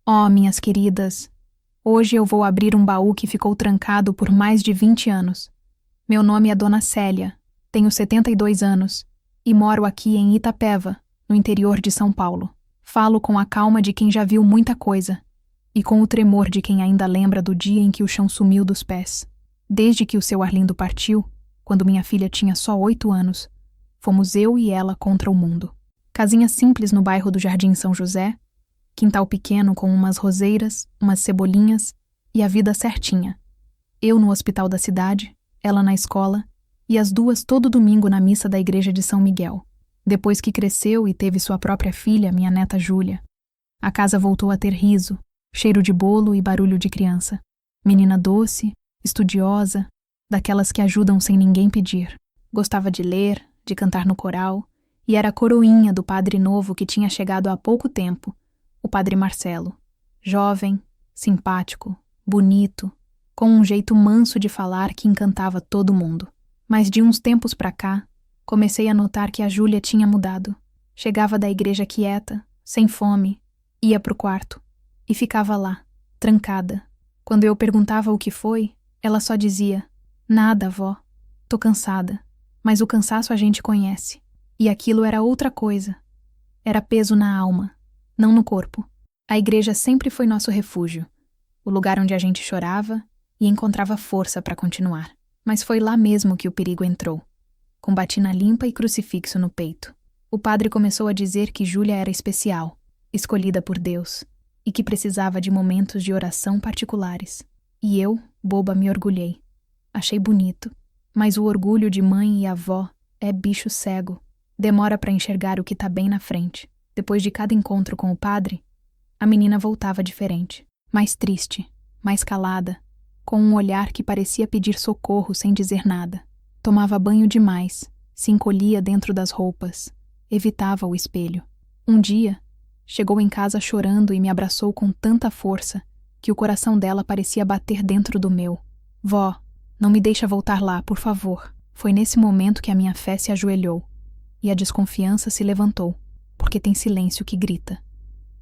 Oh, minhas queridas, hoje eu vou abrir um baú que ficou trancado por mais de 20 anos. Meu nome é Dona Célia, tenho 72 anos e moro aqui em Itapeva, no interior de São Paulo. Falo com a calma de quem já viu muita coisa e com o tremor de quem ainda lembra do dia em que o chão sumiu dos pés. Desde que o seu Arlindo partiu, quando minha filha tinha só 8 anos, fomos eu e ela contra o mundo. Casinha simples no bairro do Jardim São José, quintal pequeno com umas roseiras, umas cebolinhas e a vida certinha. Eu no hospital da cidade, ela na escola e as duas todo domingo na missa da igreja de São Miguel. Depois que cresceu e teve sua própria filha, minha neta Júlia, a casa voltou a ter riso, cheiro de bolo e barulho de criança. Menina doce, estudiosa, daquelas que ajudam sem ninguém pedir. Gostava de ler, de cantar no coral e era a coroinha do padre novo que tinha chegado há pouco tempo, o padre Marcelo. Jovem, simpático, bonito, com um jeito manso de falar que encantava todo mundo. Mas de uns tempos pra cá, comecei a notar que a Júlia tinha mudado. Chegava da igreja quieta, sem fome, ia pro quarto e ficava lá, trancada. Quando eu perguntava o que foi, ela só dizia: "Nada, vó. Tô cansada." Mas o cansaço a gente conhece. E aquilo era outra coisa. Era peso na alma, não no corpo. A igreja sempre foi nosso refúgio, o lugar onde a gente chorava e encontrava força para continuar. Mas foi lá mesmo que o perigo entrou, com batina limpa e crucifixo no peito. O padre começou a dizer que Júlia era especial, escolhida por Deus, e que precisava de momentos de oração particulares. E eu, boba, me orgulhei. Achei bonito, mas o orgulho de mãe e avó é bicho cego. Demora para enxergar o que tá bem na frente. Depois de cada encontro com o padre, a menina voltava diferente, mais triste, mais calada, com um olhar que parecia pedir socorro sem dizer nada. Tomava banho demais, se encolhia dentro das roupas, evitava o espelho. Um dia, chegou em casa chorando e me abraçou com tanta força que o coração dela parecia bater dentro do meu. "Vó, não me deixa voltar lá, por favor." Foi nesse momento que a minha fé se ajoelhou e a desconfiança se levantou, porque tem silêncio que grita.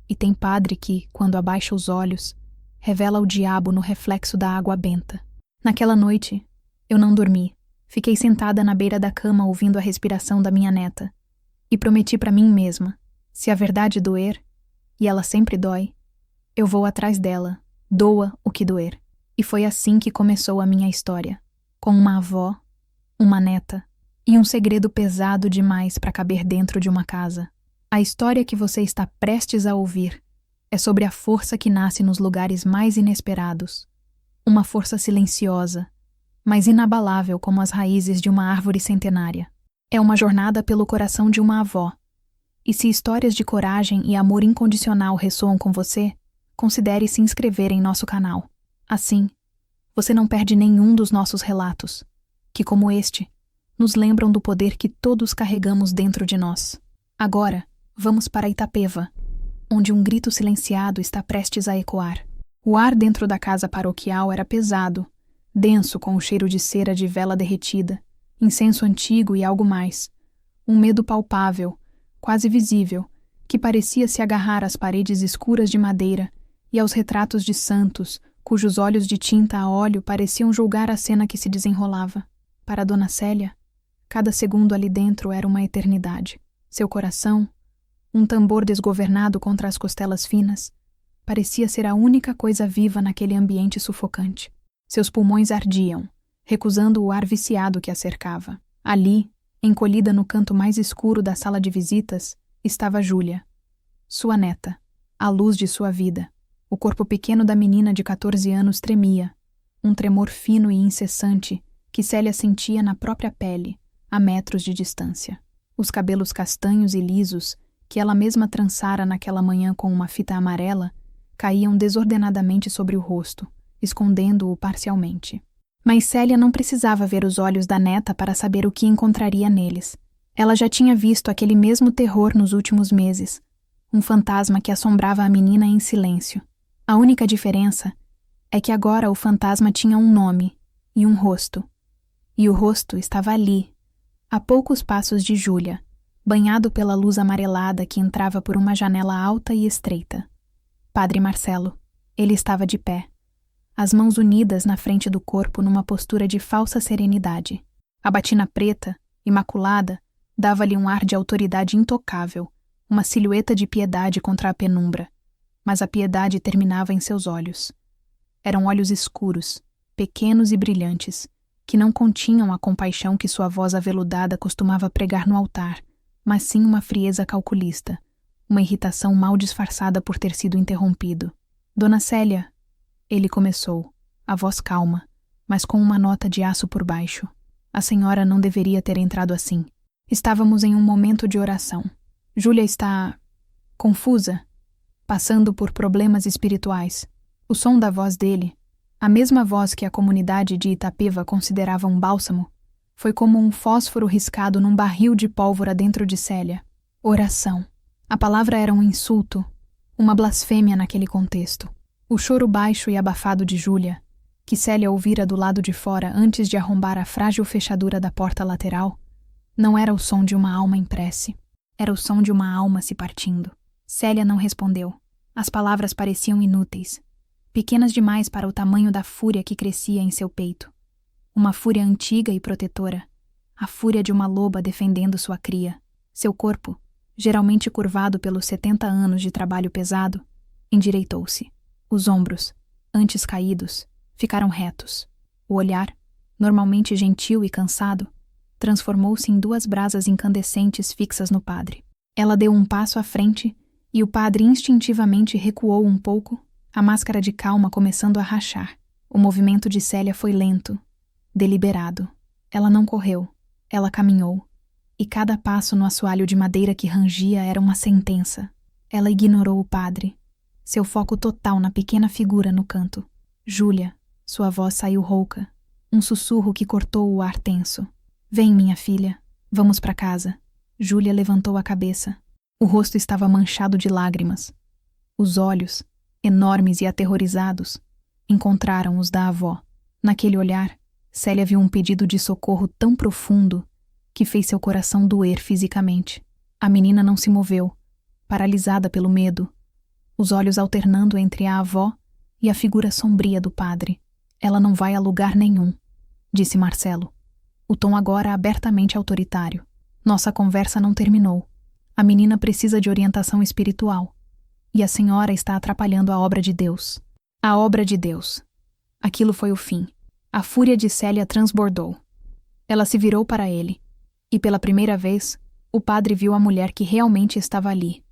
E tem padre que, quando abaixa os olhos, revela o diabo no reflexo da água benta. Naquela noite, eu não dormi. Fiquei sentada na beira da cama ouvindo a respiração da minha neta. E prometi para mim mesma, se a verdade doer, e ela sempre dói, eu vou atrás dela, doa o que doer. E foi assim que começou a minha história, com uma avó, uma neta e um segredo pesado demais para caber dentro de uma casa. A história que você está prestes a ouvir é sobre a força que nasce nos lugares mais inesperados. Uma força silenciosa, mas inabalável como as raízes de uma árvore centenária. É uma jornada pelo coração de uma avó. E se histórias de coragem e amor incondicional ressoam com você, considere se inscrever em nosso canal. Assim, você não perde nenhum dos nossos relatos, que, como este, nos lembram do poder que todos carregamos dentro de nós. Agora, vamos para Itapeva, onde um grito silenciado está prestes a ecoar. O ar dentro da casa paroquial era pesado, denso com o cheiro de cera de vela derretida, incenso antigo e algo mais. Um medo palpável, quase visível, que parecia se agarrar às paredes escuras de madeira e aos retratos de santos, cujos olhos de tinta a óleo pareciam julgar a cena que se desenrolava. Para Dona Célia, cada segundo ali dentro era uma eternidade. Seu coração, um tambor desgovernado contra as costelas finas, parecia ser a única coisa viva naquele ambiente sufocante. Seus pulmões ardiam, recusando o ar viciado que a cercava. Ali, encolhida no canto mais escuro da sala de visitas, estava Júlia, sua neta, a luz de sua vida. O corpo pequeno da menina de 14 anos tremia, um tremor fino e incessante que Célia sentia na própria pele, a metros de distância. Os cabelos castanhos e lisos, que ela mesma trançara naquela manhã com uma fita amarela, caíam desordenadamente sobre o rosto, escondendo-o parcialmente. Mas Célia não precisava ver os olhos da neta para saber o que encontraria neles. Ela já tinha visto aquele mesmo terror nos últimos meses, um fantasma que assombrava a menina em silêncio. A única diferença é que agora o fantasma tinha um nome e um rosto. E o rosto estava ali, a poucos passos de Júlia, banhado pela luz amarelada que entrava por uma janela alta e estreita. Padre Marcelo. Ele estava de pé, as mãos unidas na frente do corpo numa postura de falsa serenidade. A batina preta, imaculada, dava-lhe um ar de autoridade intocável, uma silhueta de piedade contra a penumbra. Mas a piedade terminava em seus olhos. Eram olhos escuros, pequenos e brilhantes, que não continham a compaixão que sua voz aveludada costumava pregar no altar, mas sim uma frieza calculista, uma irritação mal disfarçada por ter sido interrompido. Dona Célia, ele começou, a voz calma, mas com uma nota de aço por baixo. A senhora não deveria ter entrado assim. Estávamos em um momento de oração. Júlia está confusa, passando por problemas espirituais. O som da voz dele, a mesma voz que a comunidade de Itapeva considerava um bálsamo, foi como um fósforo riscado num barril de pólvora dentro de Célia. Oração. A palavra era um insulto, uma blasfêmia naquele contexto. O choro baixo e abafado de Júlia, que Célia ouvira do lado de fora antes de arrombar a frágil fechadura da porta lateral, não era o som de uma alma em prece. Era o som de uma alma se partindo. Célia não respondeu. As palavras pareciam inúteis, pequenas demais para o tamanho da fúria que crescia em seu peito. Uma fúria antiga e protetora, a fúria de uma loba defendendo sua cria. Seu corpo, geralmente curvado pelos 70 anos de trabalho pesado, endireitou-se. Os ombros, antes caídos, ficaram retos. O olhar, normalmente gentil e cansado, transformou-se em duas brasas incandescentes fixas no padre. Ela deu um passo à frente e o padre instintivamente recuou um pouco, a máscara de calma começando a rachar. O movimento de Célia foi lento, deliberado. Ela não correu, ela caminhou, e cada passo no assoalho de madeira que rangia era uma sentença. Ela ignorou o padre, seu foco total na pequena figura no canto. Júlia, sua voz saiu rouca, um sussurro que cortou o ar tenso. Vem, minha filha, vamos para casa. Júlia levantou a cabeça. O rosto estava manchado de lágrimas. Os olhos, enormes e aterrorizados, encontraram os da avó. Naquele olhar, Célia viu um pedido de socorro tão profundo que fez seu coração doer fisicamente. A menina não se moveu, paralisada pelo medo, os olhos alternando entre a avó e a figura sombria do padre. Ela não vai a lugar nenhum, disse Marcelo, o tom agora abertamente autoritário. Nossa conversa não terminou. A menina precisa de orientação espiritual. E a senhora está atrapalhando a obra de Deus. A obra de Deus. Aquilo foi o fim. A fúria de Célia transbordou. Ela se virou para ele. E pela primeira vez, o padre viu a mulher que realmente estava ali.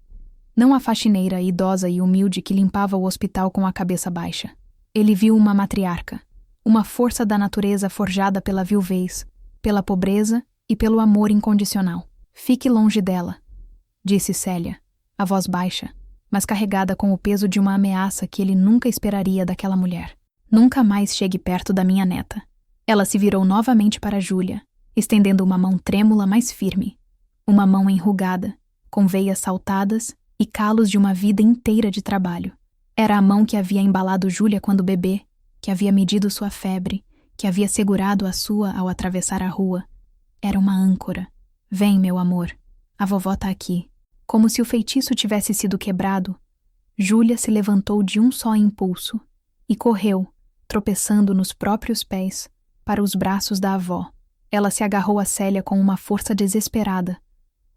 Não a faxineira idosa e humilde que limpava o hospital com a cabeça baixa. Ele viu uma matriarca, uma força da natureza forjada pela viuvez, pela pobreza e pelo amor incondicional. Fique longe dela, disse Célia, a voz baixa, mas carregada com o peso de uma ameaça que ele nunca esperaria daquela mulher. Nunca mais chegue perto da minha neta. Ela se virou novamente para Júlia, estendendo uma mão trêmula mais firme, uma mão enrugada, com veias saltadas e calos de uma vida inteira de trabalho. Era a mão que havia embalado Júlia quando bebê, que havia medido sua febre, que havia segurado a sua ao atravessar a rua. Era uma âncora. Vem, meu amor. A vovó tá aqui. Como se o feitiço tivesse sido quebrado, Júlia se levantou de um só impulso e correu, tropeçando nos próprios pés, para os braços da avó. Ela se agarrou a Célia com uma força desesperada,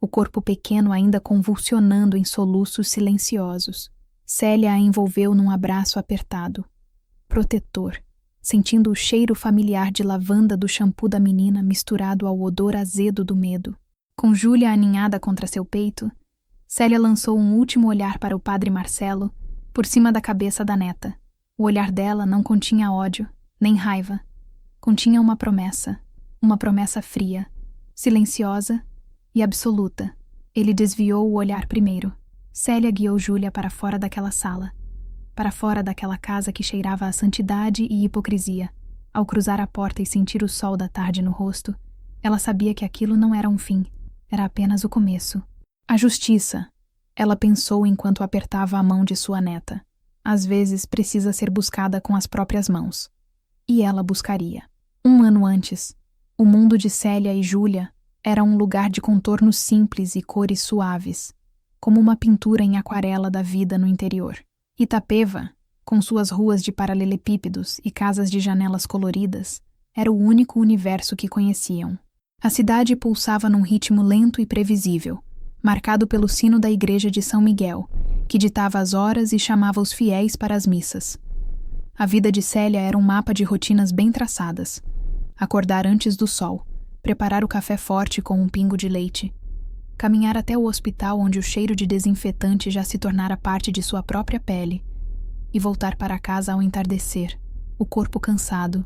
o corpo pequeno ainda convulsionando em soluços silenciosos. Célia a envolveu num abraço apertado, protetor, sentindo o cheiro familiar de lavanda do shampoo da menina misturado ao odor azedo do medo. Com Júlia aninhada contra seu peito, Célia lançou um último olhar para o padre Marcelo, por cima da cabeça da neta. O olhar dela não continha ódio, nem raiva. Continha uma promessa fria, silenciosa e absoluta. Ele desviou o olhar primeiro. Célia guiou Júlia para fora daquela sala, para fora daquela casa que cheirava a santidade e hipocrisia. Ao cruzar a porta e sentir o sol da tarde no rosto, ela sabia que aquilo não era um fim, era apenas o começo. A justiça, ela pensou enquanto apertava a mão de sua neta. Às vezes precisa ser buscada com as próprias mãos. E ela buscaria. 1 ano antes, o mundo de Célia e Júlia era um lugar de contornos simples e cores suaves, como uma pintura em aquarela da vida no interior. Itapeva, com suas ruas de paralelepípedos e casas de janelas coloridas, era o único universo que conheciam. A cidade pulsava num ritmo lento e previsível, marcado pelo sino da igreja de São Miguel, que ditava as horas e chamava os fiéis para as missas. A vida de Célia era um mapa de rotinas bem traçadas. Acordar antes do sol, preparar o café forte com um pingo de leite, caminhar até o hospital onde o cheiro de desinfetante já se tornara parte de sua própria pele, e voltar para casa ao entardecer, o corpo cansado,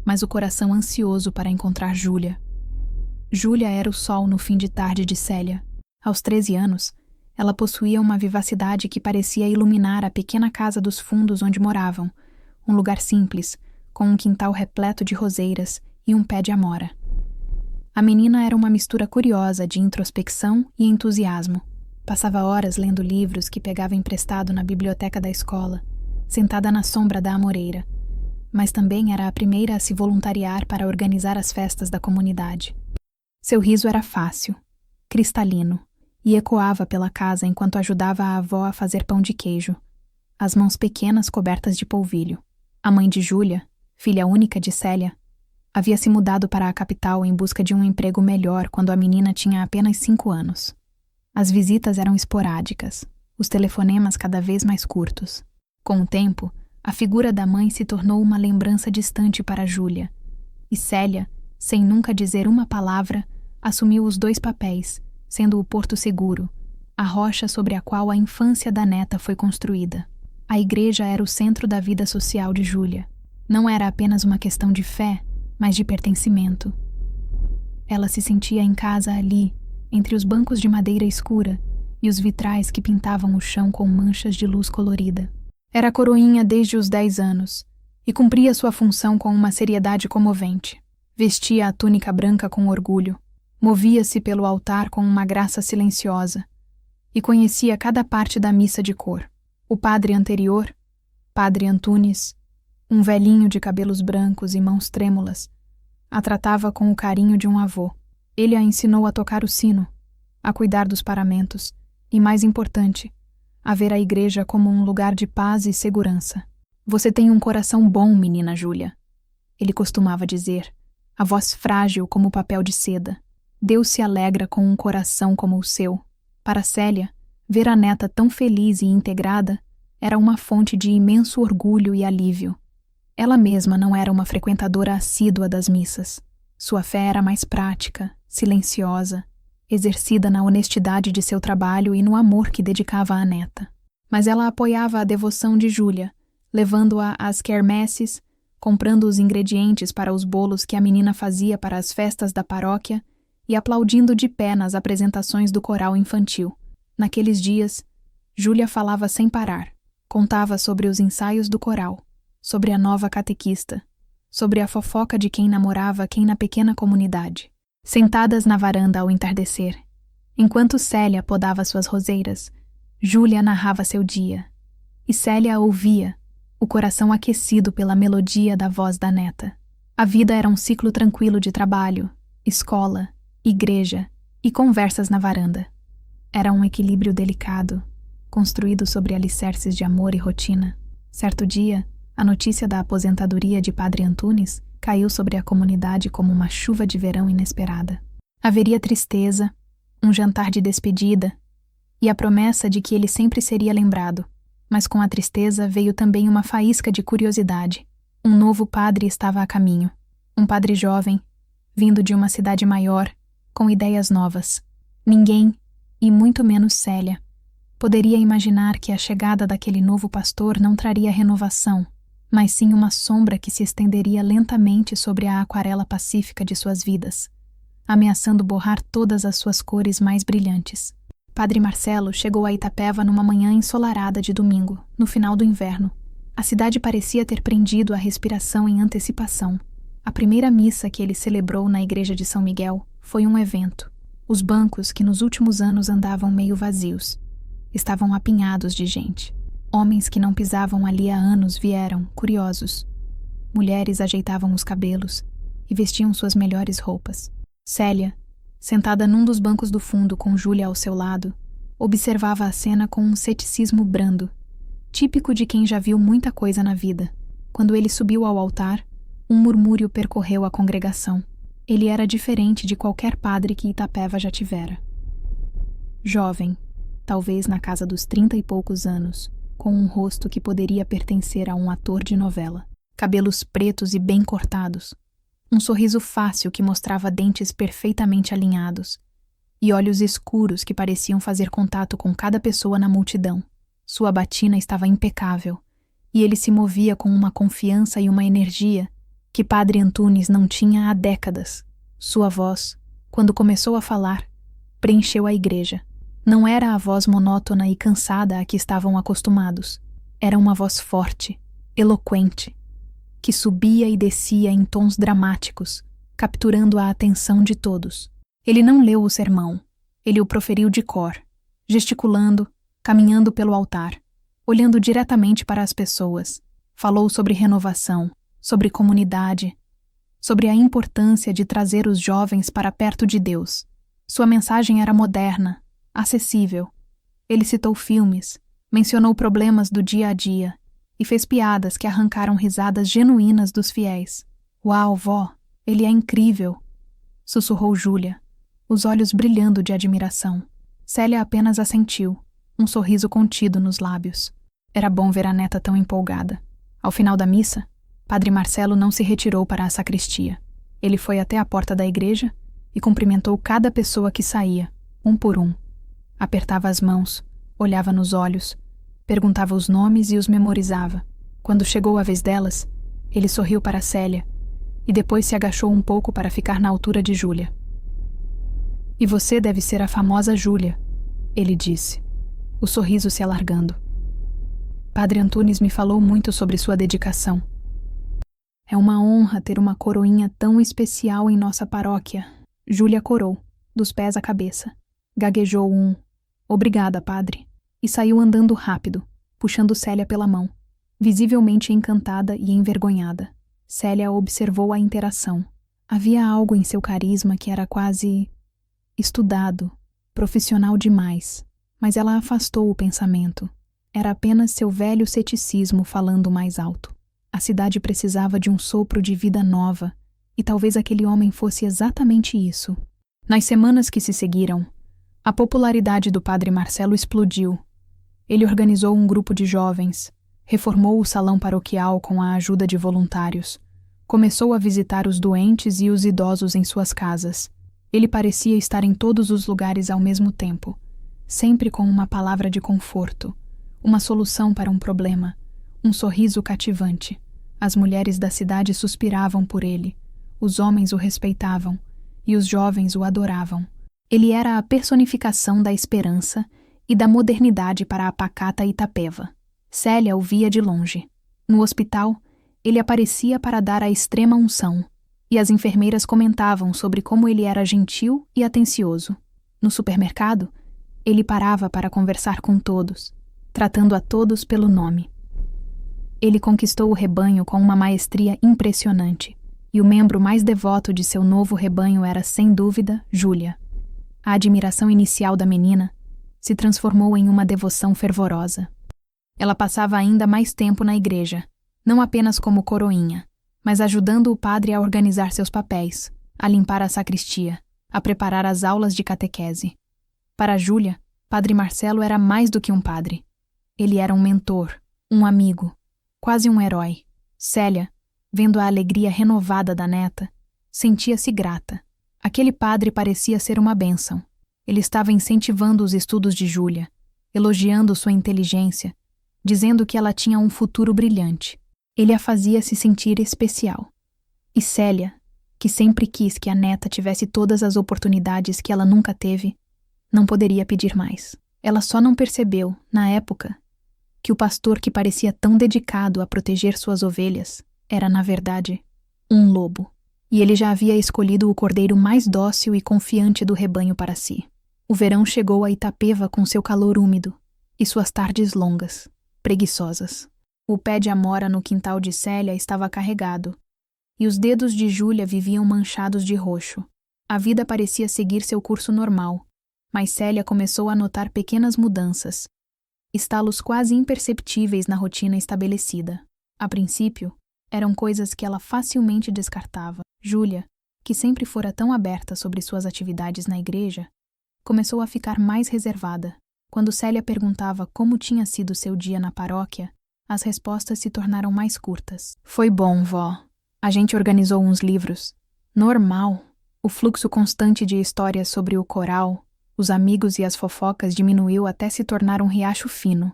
mas o coração ansioso para encontrar Júlia. Júlia era o sol no fim de tarde de Célia. Aos 13 anos, ela possuía uma vivacidade que parecia iluminar a pequena casa dos fundos onde moravam, um lugar simples, com um quintal repleto de roseiras e um pé de amora. A menina era uma mistura curiosa de introspecção e entusiasmo. Passava horas lendo livros que pegava emprestado na biblioteca da escola, sentada na sombra da amoreira, mas também era a primeira a se voluntariar para organizar as festas da comunidade. Seu riso era fácil, cristalino, e ecoava pela casa enquanto ajudava a avó a fazer pão de queijo, as mãos pequenas cobertas de polvilho. A mãe de Júlia, filha única de Célia, havia se mudado para a capital em busca de um emprego melhor quando a menina tinha apenas 5 anos. As visitas eram esporádicas, os telefonemas cada vez mais curtos. Com o tempo, a figura da mãe se tornou uma lembrança distante para Júlia, e Célia, sem nunca dizer uma palavra, assumiu os 2 papéis, sendo o porto seguro, a rocha sobre a qual a infância da neta foi construída. A igreja era o centro da vida social de Júlia. Não era apenas uma questão de fé, mas de pertencimento. Ela se sentia em casa ali, entre os bancos de madeira escura e os vitrais que pintavam o chão com manchas de luz colorida. Era coroinha desde os 10 anos e cumpria sua função com uma seriedade comovente. Vestia a túnica branca com orgulho, movia-se pelo altar com uma graça silenciosa e conhecia cada parte da missa de cor. O padre anterior, Padre Antunes, um velhinho de cabelos brancos e mãos trêmulas, a tratava com o carinho de um avô. Ele a ensinou a tocar o sino, a cuidar dos paramentos e, mais importante, a ver a igreja como um lugar de paz e segurança. Você tem um coração bom, menina Júlia, ele costumava dizer, a voz frágil como papel de seda. Deus se alegra com um coração como o seu. Para Célia, ver a neta tão feliz e integrada era uma fonte de imenso orgulho e alívio. Ela mesma não era uma frequentadora assídua das missas. Sua fé era mais prática, silenciosa, exercida na honestidade de seu trabalho e no amor que dedicava à neta. Mas ela apoiava a devoção de Júlia, levando-a às quermesses, comprando os ingredientes para os bolos que a menina fazia para as festas da paróquia e aplaudindo de pé nas apresentações do coral infantil. Naqueles dias, Júlia falava sem parar. Contava sobre os ensaios do coral, sobre a nova catequista, sobre a fofoca de quem namorava quem na pequena comunidade. Sentadas na varanda ao entardecer, enquanto Célia podava suas roseiras, Júlia narrava seu dia. E Célia ouvia, o coração aquecido pela melodia da voz da neta. A vida era um ciclo tranquilo de trabalho, escola, igreja e conversas na varanda. Era um equilíbrio delicado, construído sobre alicerces de amor e rotina. Certo dia, a notícia da aposentadoria de Padre Antunes caiu sobre a comunidade como uma chuva de verão inesperada. Haveria tristeza, um jantar de despedida e a promessa de que ele sempre seria lembrado. Mas com a tristeza veio também uma faísca de curiosidade. Um novo padre estava a caminho. Um padre jovem, vindo de uma cidade maior, com ideias novas. Ninguém, e muito menos Célia, poderia imaginar que a chegada daquele novo pastor não traria renovação, mas sim uma sombra que se estenderia lentamente sobre a aquarela pacífica de suas vidas, ameaçando borrar todas as suas cores mais brilhantes. Padre Marcelo chegou a Itapeva numa manhã ensolarada de domingo, no final do inverno. A cidade parecia ter prendido a respiração em antecipação. A primeira missa que ele celebrou na igreja de São Miguel foi um evento. Os bancos, que nos últimos anos andavam meio vazios, estavam apinhados de gente. Homens que não pisavam ali há anos vieram, curiosos. Mulheres ajeitavam os cabelos e vestiam suas melhores roupas. Célia, sentada num dos bancos do fundo com Júlia ao seu lado, observava a cena com um ceticismo brando. típico de quem já viu muita coisa na vida. Quando ele subiu ao altar, um murmúrio percorreu a congregação. Ele era diferente de qualquer padre que Itapeva já tivera. Jovem, talvez na casa dos 30 e poucos anos, com um rosto que poderia pertencer a um ator de novela. Cabelos pretos e bem cortados. Um sorriso fácil que mostrava dentes perfeitamente alinhados. E olhos escuros que pareciam fazer contato com cada pessoa na multidão. Sua batina estava impecável, e ele se movia com uma confiança e uma energia que Padre Antunes não tinha há décadas. Sua voz, quando começou a falar, preencheu a igreja. Não era a voz monótona e cansada a que estavam acostumados. Era uma voz forte, eloquente, que subia e descia em tons dramáticos, capturando a atenção de todos. Ele não leu o sermão, ele o proferiu de cor, gesticulando, caminhando pelo altar, olhando diretamente para as pessoas. Falou sobre renovação, sobre comunidade, sobre a importância de trazer os jovens para perto de Deus. Sua mensagem era moderna, acessível. Ele citou filmes, mencionou problemas do dia a dia e fez piadas que arrancaram risadas genuínas dos fiéis. "Uau, vó, ele é incrível!" sussurrou Júlia, os olhos brilhando de admiração. Célia apenas assentiu, um sorriso contido nos lábios. Era bom ver a neta tão empolgada. Ao final da missa, Padre Marcelo não se retirou para a sacristia. Ele foi até a porta da igreja e cumprimentou cada pessoa que saía, um por um. Apertava as mãos, olhava nos olhos, perguntava os nomes e os memorizava. Quando chegou a vez delas, ele sorriu para Célia e depois se agachou um pouco para ficar na altura de Júlia. "E você deve ser a famosa Júlia", ele disse, o sorriso se alargando. "Padre Antunes me falou muito sobre sua dedicação. É uma honra ter uma coroinha tão especial em nossa paróquia." Júlia corou, dos pés à cabeça. Gaguejou um "Obrigada, padre", e saiu andando rápido, puxando Célia pela mão, visivelmente encantada e envergonhada. Célia observou a interação. Havia algo em seu carisma que era quase estudado, profissional demais, mas ela afastou o pensamento. Era apenas seu velho ceticismo falando mais alto. A cidade precisava de um sopro de vida nova, e talvez aquele homem fosse exatamente isso. Nas semanas que se seguiram, a popularidade do Padre Marcelo explodiu. Ele organizou um grupo de jovens, reformou o salão paroquial com a ajuda de voluntários, começou a visitar os doentes e os idosos em suas casas. Ele parecia estar em todos os lugares ao mesmo tempo, sempre com uma palavra de conforto, uma solução para um problema, um sorriso cativante. As mulheres da cidade suspiravam por ele, os homens o respeitavam e os jovens o adoravam. Ele era a personificação da esperança e da modernidade para a pacata Itapeva. Célia o via de longe. No hospital, ele aparecia para dar a extrema unção, e as enfermeiras comentavam sobre como ele era gentil e atencioso. No supermercado, ele parava para conversar com todos, tratando a todos pelo nome. Ele conquistou o rebanho com uma maestria impressionante, e o membro mais devoto de seu novo rebanho era, sem dúvida, Júlia. A admiração inicial da menina se transformou em uma devoção fervorosa. Ela passava ainda mais tempo na igreja, não apenas como coroinha, mas ajudando o padre a organizar seus papéis, a limpar a sacristia, a preparar as aulas de catequese. Para Júlia, Padre Marcelo era mais do que um padre. Ele era um mentor, um amigo, quase um herói. Célia, vendo a alegria renovada da neta, sentia-se grata. Aquele padre parecia ser uma bênção. Ele estava incentivando os estudos de Júlia, elogiando sua inteligência, dizendo que ela tinha um futuro brilhante. Ele a fazia se sentir especial. E Célia, que sempre quis que a neta tivesse todas as oportunidades que ela nunca teve, não poderia pedir mais. Ela só não percebeu, na época, que o pastor que parecia tão dedicado a proteger suas ovelhas era, na verdade, um lobo. E ele já havia escolhido o cordeiro mais dócil e confiante do rebanho para si. O verão chegou a Itapeva com seu calor úmido e suas tardes longas, preguiçosas. O pé de amora no quintal de Célia estava carregado, e os dedos de Júlia viviam manchados de roxo. A vida parecia seguir seu curso normal, mas Célia começou a notar pequenas mudanças. estalos quase imperceptíveis na rotina estabelecida. A princípio, eram coisas que ela facilmente descartava. Júlia, que sempre fora tão aberta sobre suas atividades na igreja, começou a ficar mais reservada. Quando Célia perguntava como tinha sido seu dia na paróquia, as respostas se tornaram mais curtas. Foi bom, vó. A gente organizou uns livros. Normal. O fluxo constante de histórias sobre o coral, os amigos e as fofocas diminuiu até se tornar um riacho fino,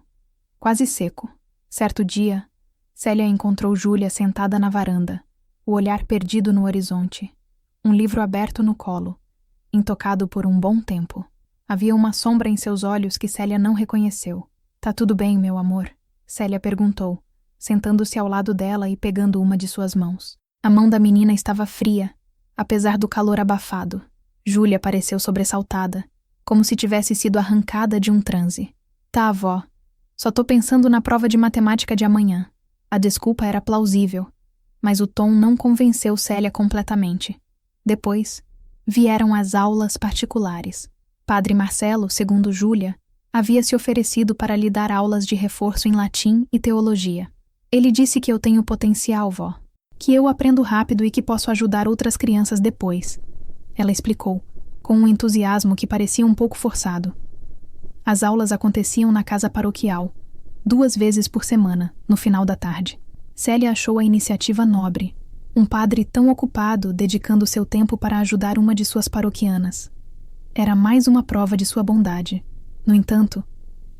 quase seco. Certo dia, Célia encontrou Júlia sentada na varanda, o olhar perdido no horizonte, um livro aberto no colo, intocado por um bom tempo. Havia uma sombra em seus olhos que Célia não reconheceu. Tá tudo bem, meu amor? Célia perguntou, sentando-se ao lado dela e pegando uma de suas mãos. A mão da menina estava fria, apesar do calor abafado. Júlia pareceu sobressaltada, como se tivesse sido arrancada de um transe. Tá, avó. Só tô pensando na prova de matemática de amanhã. A desculpa era plausível, mas o tom não convenceu Célia completamente. Depois, vieram as aulas particulares. Padre Marcelo, segundo Júlia, havia se oferecido para lhe dar aulas de reforço em latim e teologia. Ele disse que eu tenho potencial, vó, que eu aprendo rápido e que posso ajudar outras crianças depois. Ela explicou, com um entusiasmo que parecia um pouco forçado. As aulas aconteciam na casa paroquial, 2 vezes por semana, no final da tarde. Célia achou a iniciativa nobre. Um padre tão ocupado dedicando seu tempo para ajudar uma de suas paroquianas. Era mais uma prova de sua bondade. No entanto,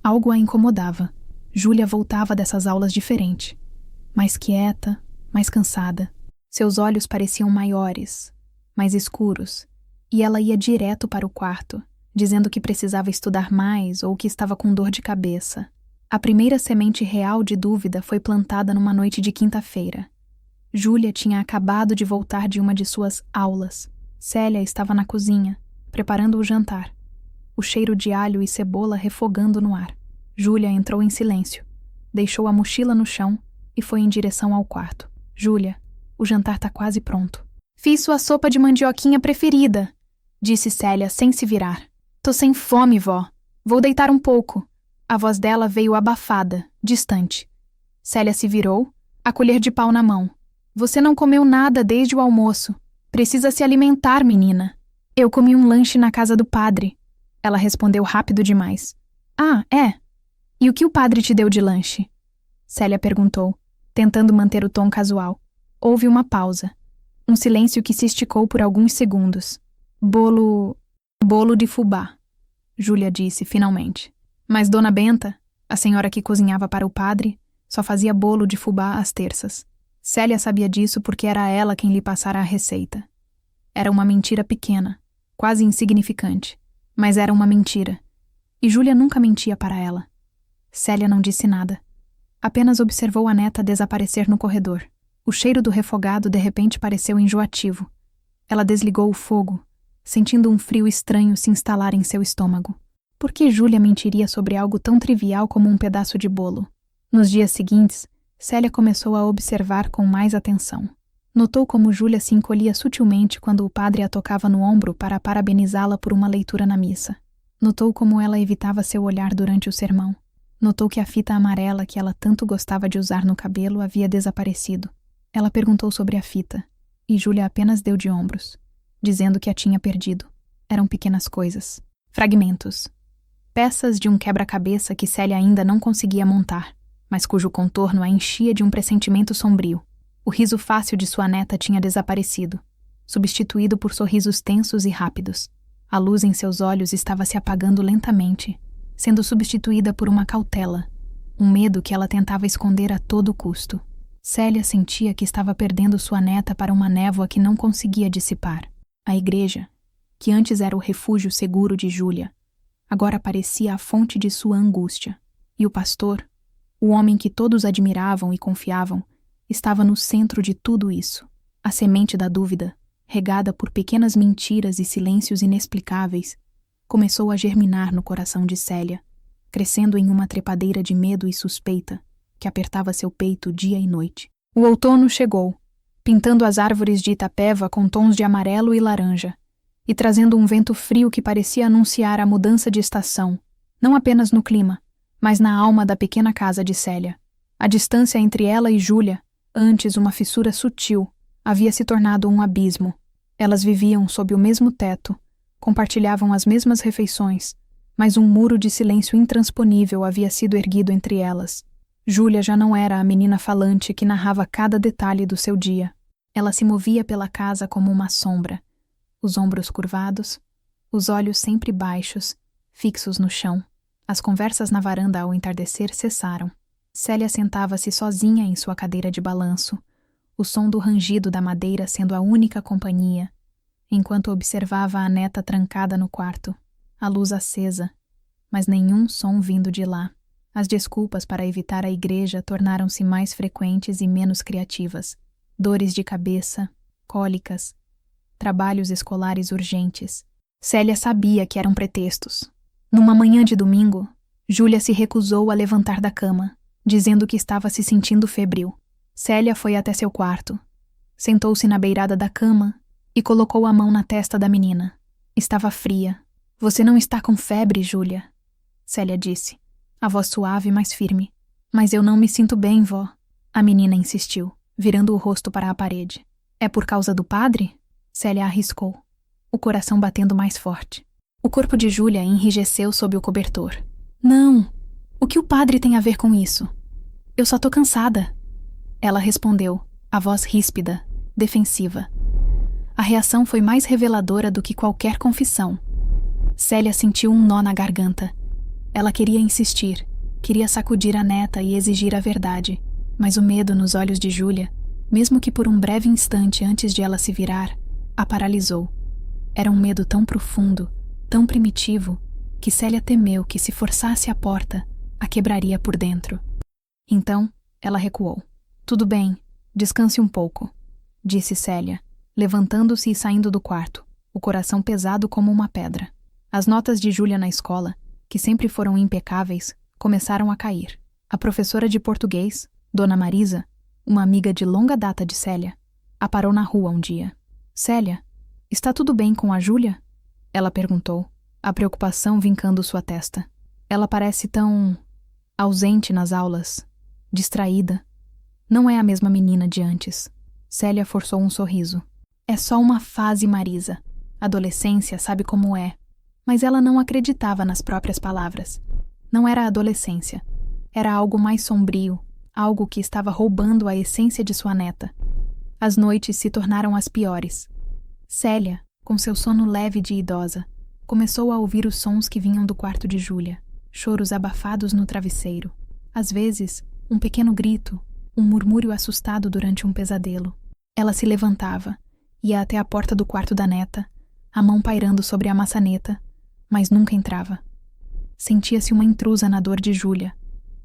algo a incomodava. Júlia voltava dessas aulas diferente. Mais quieta, mais cansada. Seus olhos pareciam maiores, mais escuros, e ela ia direto para o quarto, dizendo que precisava estudar mais ou que estava com dor de cabeça. A primeira semente real de dúvida foi plantada numa noite de quinta-feira. Júlia tinha acabado de voltar de uma de suas aulas. Célia estava na cozinha, preparando o jantar, o cheiro de alho e cebola refogando no ar. Júlia entrou em silêncio, deixou a mochila no chão e foi em direção ao quarto. Júlia, o jantar tá quase pronto. Fiz sua sopa de mandioquinha preferida, disse Célia sem se virar. Tô sem fome, vó. Vou deitar um pouco. A voz dela veio abafada, distante. Célia se virou, a colher de pau na mão. Você não comeu nada desde o almoço. Precisa se alimentar, menina. Eu comi um lanche na casa do padre. Ela respondeu rápido demais. Ah, é? E o que o padre te deu de lanche? Célia perguntou, tentando manter o tom casual. Houve uma pausa. Um silêncio que se esticou por alguns segundos. Bolo de fubá, Júlia disse, finalmente. Mas Dona Benta, a senhora que cozinhava para o padre, só fazia bolo de fubá às terças. Célia sabia disso porque era ela quem lhe passara a receita. Era uma mentira pequena, quase insignificante, mas era uma mentira. E Júlia nunca mentia para ela. Célia não disse nada. Apenas observou a neta desaparecer no corredor. O cheiro do refogado de repente pareceu enjoativo. Ela desligou o fogo, sentindo um frio estranho se instalar em seu estômago. Por que Júlia mentiria sobre algo tão trivial como um pedaço de bolo? Nos dias seguintes, Célia começou a observar com mais atenção. Notou como Júlia se encolhia sutilmente quando o padre a tocava no ombro para parabenizá-la por uma leitura na missa. Notou como ela evitava seu olhar durante o sermão. Notou que a fita amarela que ela tanto gostava de usar no cabelo havia desaparecido. Ela perguntou sobre a fita, e Júlia apenas deu de ombros, dizendo que a tinha perdido. Eram pequenas coisas, fragmentos, peças de um quebra-cabeça que Célia ainda não conseguia montar, mas cujo contorno a enchia de um pressentimento sombrio. O riso fácil de sua neta tinha desaparecido, substituído por sorrisos tensos e rápidos. A luz em seus olhos estava se apagando lentamente, sendo substituída por uma cautela, um medo que ela tentava esconder a todo custo. Célia sentia que estava perdendo sua neta para uma névoa que não conseguia dissipar. A igreja, que antes era o refúgio seguro de Júlia, agora parecia a fonte de sua angústia. E o pastor, o homem que todos admiravam e confiavam, estava no centro de tudo isso. A semente da dúvida, regada por pequenas mentiras e silêncios inexplicáveis, começou a germinar no coração de Célia, crescendo em uma trepadeira de medo e suspeita que apertava seu peito dia e noite. O outono chegou, pintando as árvores de Itapeva com tons de amarelo e laranja, e trazendo um vento frio que parecia anunciar a mudança de estação, não apenas no clima, mas na alma da pequena casa de Célia. A distância entre ela e Júlia, antes uma fissura sutil, havia se tornado um abismo. Elas viviam sob o mesmo teto, compartilhavam as mesmas refeições, mas um muro de silêncio intransponível havia sido erguido entre elas. Júlia já não era a menina falante que narrava cada detalhe do seu dia. Ela se movia pela casa como uma sombra, os ombros curvados, os olhos sempre baixos, fixos no chão. As conversas na varanda ao entardecer cessaram. Célia sentava-se sozinha em sua cadeira de balanço, o som do rangido da madeira sendo a única companhia, enquanto observava a neta trancada no quarto, a luz acesa, mas nenhum som vindo de lá. As desculpas para evitar a igreja tornaram-se mais frequentes e menos criativas. Dores de cabeça, cólicas, trabalhos escolares urgentes. Célia sabia que eram pretextos. Numa manhã de domingo, Júlia se recusou a levantar da cama, dizendo que estava se sentindo febril. Célia foi até seu quarto, sentou-se na beirada da cama e colocou a mão na testa da menina. Estava fria. Você não está com febre, Júlia? Célia disse, a voz suave, mas firme. Mas eu não me sinto bem, vó. A menina insistiu, virando o rosto para a parede. É por causa do padre? Célia arriscou, o coração batendo mais forte. O corpo de Júlia enrijeceu sob o cobertor. Não! O que o padre tem a ver com isso? Eu só tô cansada. Ela respondeu, a voz ríspida, defensiva. A reação foi mais reveladora do que qualquer confissão. Célia sentiu um nó na garganta. Ela queria insistir, queria sacudir a neta e exigir a verdade, mas o medo nos olhos de Júlia, mesmo que por um breve instante antes de ela se virar, a paralisou. Era um medo tão profundo, tão primitivo, que Célia temeu que se forçasse a porta, a quebraria por dentro. Então, ela recuou. Tudo bem, descanse um pouco, disse Célia, levantando-se e saindo do quarto, o coração pesado como uma pedra. As notas de Júlia na escola, que sempre foram impecáveis, começaram a cair. A professora de português, Dona Marisa, uma amiga de longa data de Célia, a parou na rua um dia. Célia, está tudo bem com a Júlia? Ela perguntou, a preocupação vincando sua testa. Ela parece tão ausente nas aulas, distraída. Não é a mesma menina de antes. Célia forçou um sorriso. É só uma fase, Marisa. Adolescência sabe como é. Mas ela não acreditava nas próprias palavras. Não era a adolescência. Era algo mais sombrio, algo que estava roubando a essência de sua neta. As noites se tornaram as piores. Célia, com seu sono leve de idosa, começou a ouvir os sons que vinham do quarto de Júlia, choros abafados no travesseiro. Às vezes, um pequeno grito, um murmúrio assustado durante um pesadelo. Ela se levantava, ia até a porta do quarto da neta, a mão pairando sobre a maçaneta, mas nunca entrava. Sentia-se uma intrusa na dor de Júlia,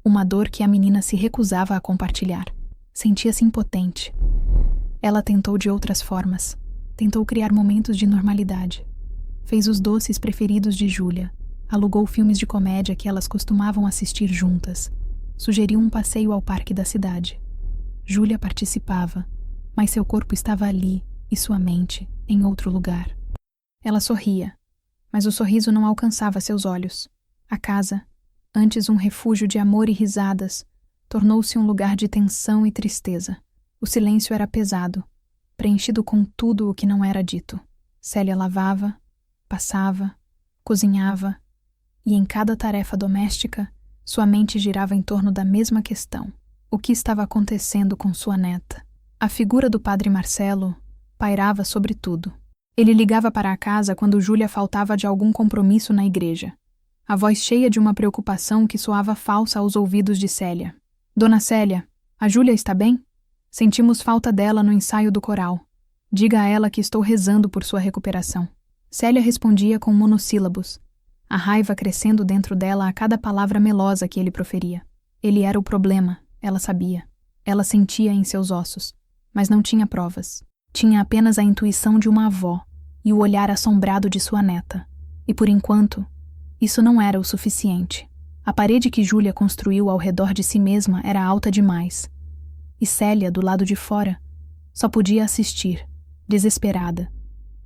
uma dor que a menina se recusava a compartilhar. Sentia-se impotente. Ela tentou de outras formas. Tentou criar momentos de normalidade. Fez os doces preferidos de Júlia, alugou filmes de comédia que elas costumavam assistir juntas, sugeriu um passeio ao parque da cidade. Júlia participava, mas seu corpo estava ali e sua mente em outro lugar. Ela sorria, mas o sorriso não alcançava seus olhos. A casa, antes um refúgio de amor e risadas, tornou-se um lugar de tensão e tristeza. O silêncio era pesado, preenchido com tudo o que não era dito. Célia lavava, passava, cozinhava, e em cada tarefa doméstica, sua mente girava em torno da mesma questão. O que estava acontecendo com sua neta? A figura do padre Marcelo pairava sobre tudo. Ele ligava para a casa quando Júlia faltava de algum compromisso na igreja. A voz cheia de uma preocupação que soava falsa aos ouvidos de Célia. Dona Célia, a Júlia está bem? Sentimos falta dela no ensaio do coral. Diga a ela que estou rezando por sua recuperação. Célia respondia com monossílabos, a raiva crescendo dentro dela a cada palavra melosa que ele proferia. Ele era o problema, ela sabia. Ela sentia em seus ossos, mas não tinha provas. Tinha apenas a intuição de uma avó e o olhar assombrado de sua neta. E por enquanto, isso não era o suficiente. A parede que Júlia construiu ao redor de si mesma era alta demais. E Célia, do lado de fora, só podia assistir, desesperada,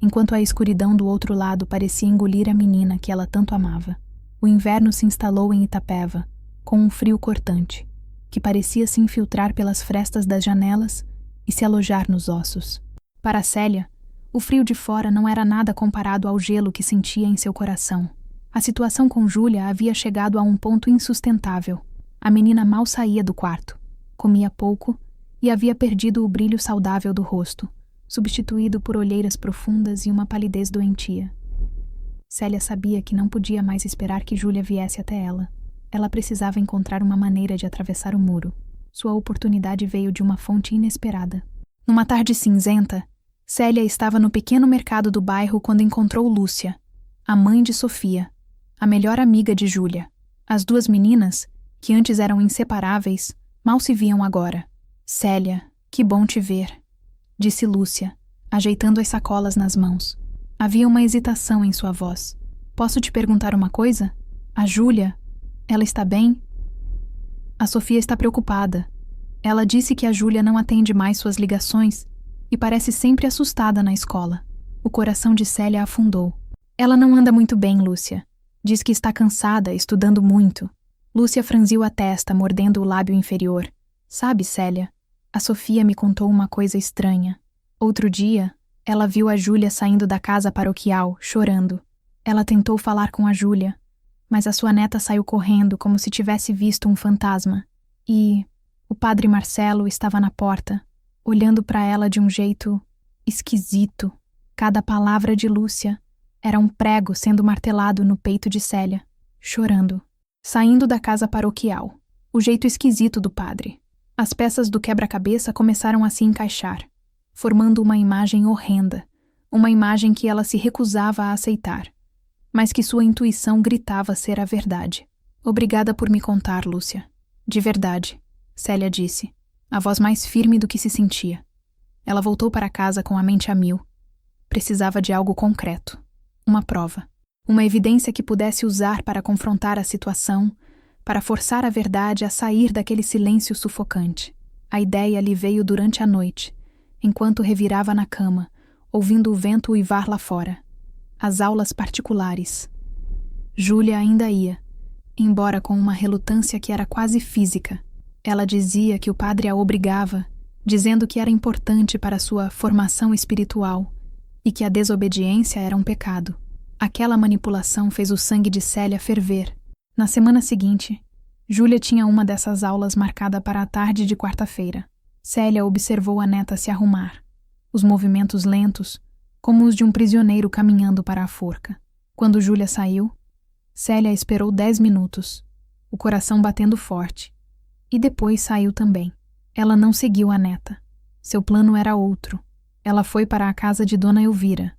enquanto a escuridão do outro lado parecia engolir a menina que ela tanto amava. O inverno se instalou em Itapeva, com um frio cortante, que parecia se infiltrar pelas frestas das janelas e se alojar nos ossos. Para Célia, o frio de fora não era nada comparado ao gelo que sentia em seu coração. A situação com Júlia havia chegado a um ponto insustentável. A menina mal saía do quarto, comia pouco e havia perdido o brilho saudável do rosto, substituído por olheiras profundas e uma palidez doentia. Célia sabia que não podia mais esperar que Júlia viesse até ela. Ela precisava encontrar uma maneira de atravessar o muro. Sua oportunidade veio de uma fonte inesperada. Numa tarde cinzenta, Célia estava no pequeno mercado do bairro quando encontrou Lúcia, a mãe de Sofia, a melhor amiga de Júlia. As duas meninas, que antes eram inseparáveis, mal se viam agora. "Célia, que bom te ver", disse Lúcia, ajeitando as sacolas nas mãos. Havia uma hesitação em sua voz. "Posso te perguntar uma coisa? A Júlia, ela está bem?" A Sofia está preocupada. Ela disse que a Júlia não atende mais suas ligações e parece sempre assustada na escola. O coração de Célia afundou. "Ela não anda muito bem, Lúcia. Diz que está cansada, estudando muito." Lúcia franziu a testa, mordendo o lábio inferior. "Sabe, Célia, a Sofia me contou uma coisa estranha. Outro dia, ela viu a Júlia saindo da casa paroquial, chorando. Ela tentou falar com a Júlia, mas a sua neta saiu correndo como se tivesse visto um fantasma. E o padre Marcelo estava na porta, olhando para ela de um jeito esquisito. Cada palavra de Lúcia era um prego sendo martelado no peito de Célia, chorando. Saindo da casa paroquial. O jeito esquisito do padre. As peças do quebra-cabeça começaram a se encaixar, formando uma imagem horrenda, uma imagem que ela se recusava a aceitar, mas que sua intuição gritava ser a verdade. "Obrigada por me contar, Lúcia. De verdade", Célia disse, a voz mais firme do que se sentia. Ela voltou para casa com a mente a mil. Precisava de algo concreto, uma prova, uma evidência que pudesse usar para confrontar a situação, para forçar a verdade a sair daquele silêncio sufocante. A ideia lhe veio durante a noite, enquanto revirava na cama, ouvindo o vento uivar lá fora. As aulas particulares. Júlia ainda ia, embora com uma relutância que era quase física. Ela dizia que o padre a obrigava, dizendo que era importante para sua formação espiritual e que a desobediência era um pecado. Aquela manipulação fez o sangue de Célia ferver. Na semana seguinte, Júlia tinha uma dessas aulas marcada para a tarde de quarta-feira. Célia observou a neta se arrumar, os movimentos lentos, como os de um prisioneiro caminhando para a forca. Quando Júlia saiu, Célia esperou 10 minutos, o coração batendo forte, e depois saiu também. Ela não seguiu a neta. Seu plano era outro. Ela foi para a casa de Dona Elvira,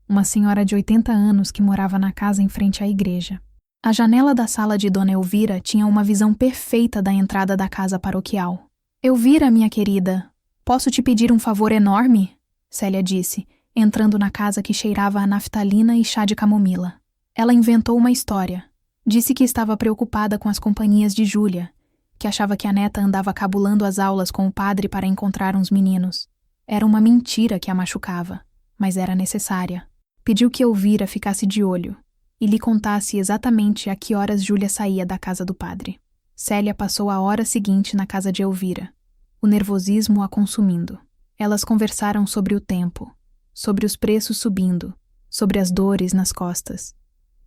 uma senhora de 80 anos que morava na casa em frente à igreja. A janela da sala de Dona Elvira tinha uma visão perfeita da entrada da casa paroquial. "Elvira, minha querida, posso te pedir um favor enorme?" Célia disse, entrando na casa que cheirava a naftalina e chá de camomila. Ela inventou uma história. Disse que estava preocupada com as companhias de Júlia, que achava que a neta andava cabulando as aulas com o padre para encontrar uns meninos. Era uma mentira que a machucava, mas era necessária. Pediu que Elvira ficasse de olho e lhe contasse exatamente a que horas Júlia saía da casa do padre. Célia passou a hora seguinte na casa de Elvira, o nervosismo a consumindo. Elas conversaram sobre o tempo, sobre os preços subindo, sobre as dores nas costas.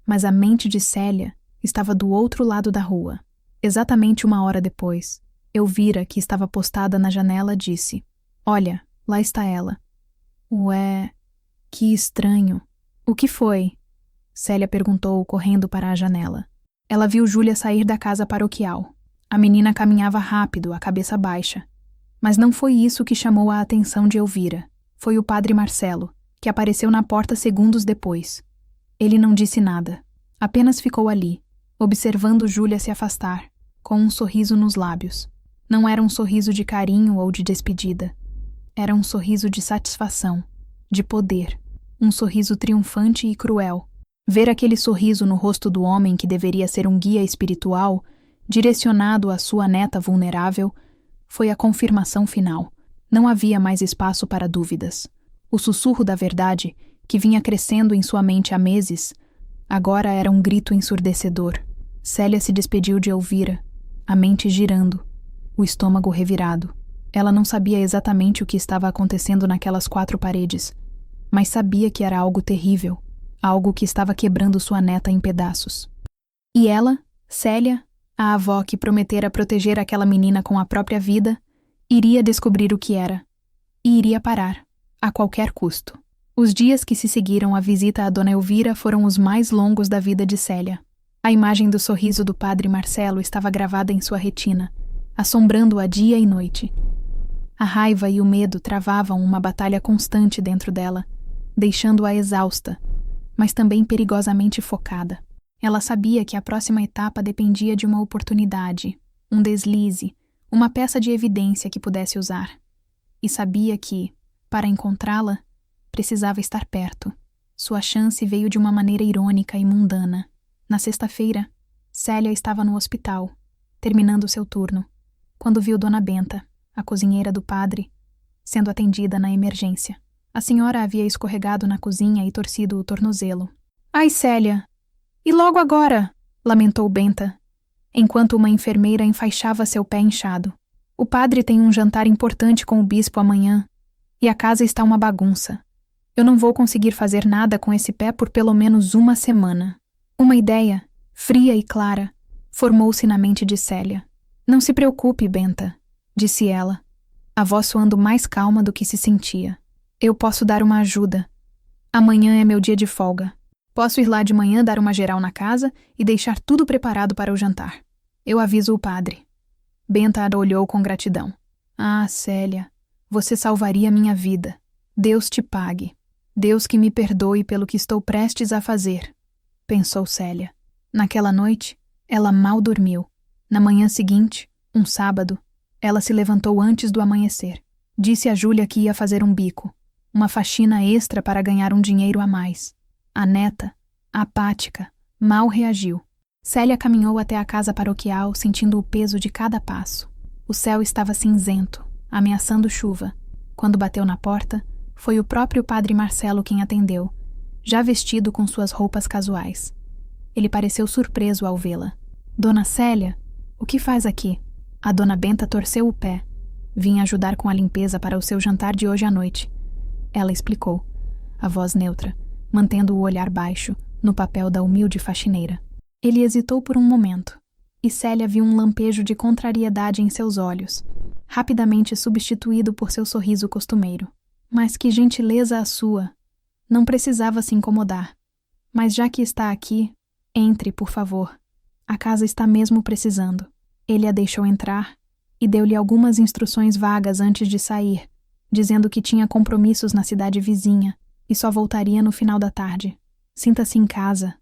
Mas a mente de Célia estava do outro lado da rua. Exatamente uma hora depois, Elvira, que estava postada na janela, disse: "Olha, lá está ela." "Ué, que estranho." "O que foi?" Célia perguntou, correndo para a janela. Ela viu Júlia sair da casa paroquial. A menina caminhava rápido, a cabeça baixa. Mas não foi isso que chamou a atenção de Elvira. Foi o padre Marcelo, que apareceu na porta segundos depois. Ele não disse nada. Apenas ficou ali, observando Júlia se afastar, com um sorriso nos lábios. Não era um sorriso de carinho ou de despedida. Era um sorriso de satisfação, de poder. Um sorriso triunfante e cruel. Ver aquele sorriso no rosto do homem que deveria ser um guia espiritual, direcionado à sua neta vulnerável, foi a confirmação final. Não havia mais espaço para dúvidas. O sussurro da verdade, que vinha crescendo em sua mente há meses, agora era um grito ensurdecedor. Célia se despediu de Elvira, a mente girando, o estômago revirado. Ela não sabia exatamente o que estava acontecendo naquelas 4 paredes, mas sabia que era algo terrível, algo que estava quebrando sua neta em pedaços. E ela, Célia, a avó que prometera proteger aquela menina com a própria vida, iria descobrir o que era. E iria parar, a qualquer custo. Os dias que se seguiram à visita a Dona Elvira foram os mais longos da vida de Célia. A imagem do sorriso do padre Marcelo estava gravada em sua retina, assombrando-a dia e noite. A raiva e o medo travavam uma batalha constante dentro dela, deixando-a exausta, mas também perigosamente focada. Ela sabia que a próxima etapa dependia de uma oportunidade, um deslize, uma peça de evidência que pudesse usar. E sabia que, para encontrá-la, precisava estar perto. Sua chance veio de uma maneira irônica e mundana. Na sexta-feira, Célia estava no hospital, terminando seu turno, quando viu Dona Benta, a cozinheira do padre, sendo atendida na emergência. A senhora havia escorregado na cozinha e torcido o tornozelo. Ai, Célia! E logo agora! Lamentou Benta, enquanto uma enfermeira enfaixava seu pé inchado. O padre tem um jantar importante com o bispo amanhã, e a casa está uma bagunça. Eu não vou conseguir fazer nada com esse pé por pelo menos uma semana. Uma ideia, fria e clara, formou-se na mente de Célia. Não se preocupe, Benta, disse ela, a voz soando mais calma do que se sentia. Eu posso dar uma ajuda. Amanhã é meu dia de folga. Posso ir lá de manhã dar uma geral na casa e deixar tudo preparado para o jantar. Eu aviso o padre. Benta a olhou com gratidão. Ah, Célia, você salvaria minha vida. Deus te pague. Deus que me perdoe pelo que estou prestes a fazer, pensou Célia. Naquela noite, ela mal dormiu. Na manhã seguinte, um sábado, ela se levantou antes do amanhecer. Disse a Júlia que ia fazer um bico, uma faxina extra para ganhar um dinheiro a mais. A neta, apática, mal reagiu. Célia caminhou até a casa paroquial, sentindo o peso de cada passo. O céu estava cinzento, ameaçando chuva. Quando bateu na porta, foi o próprio padre Marcelo quem atendeu, já vestido com suas roupas casuais. Ele pareceu surpreso ao vê-la. Dona Célia, o que faz aqui? A Dona Benta torceu o pé. Vim ajudar com a limpeza para o seu jantar de hoje à noite. Ela explicou, a voz neutra, mantendo o olhar baixo, no papel da humilde faxineira. Ele hesitou por um momento, e Célia viu um lampejo de contrariedade em seus olhos, rapidamente substituído por seu sorriso costumeiro. Mas que gentileza a sua! Não precisava se incomodar. Mas já que está aqui, entre, por favor. A casa está mesmo precisando. Ele a deixou entrar e deu-lhe algumas instruções vagas antes de sair, dizendo que tinha compromissos na cidade vizinha e só voltaria no final da tarde. Sinta-se em casa,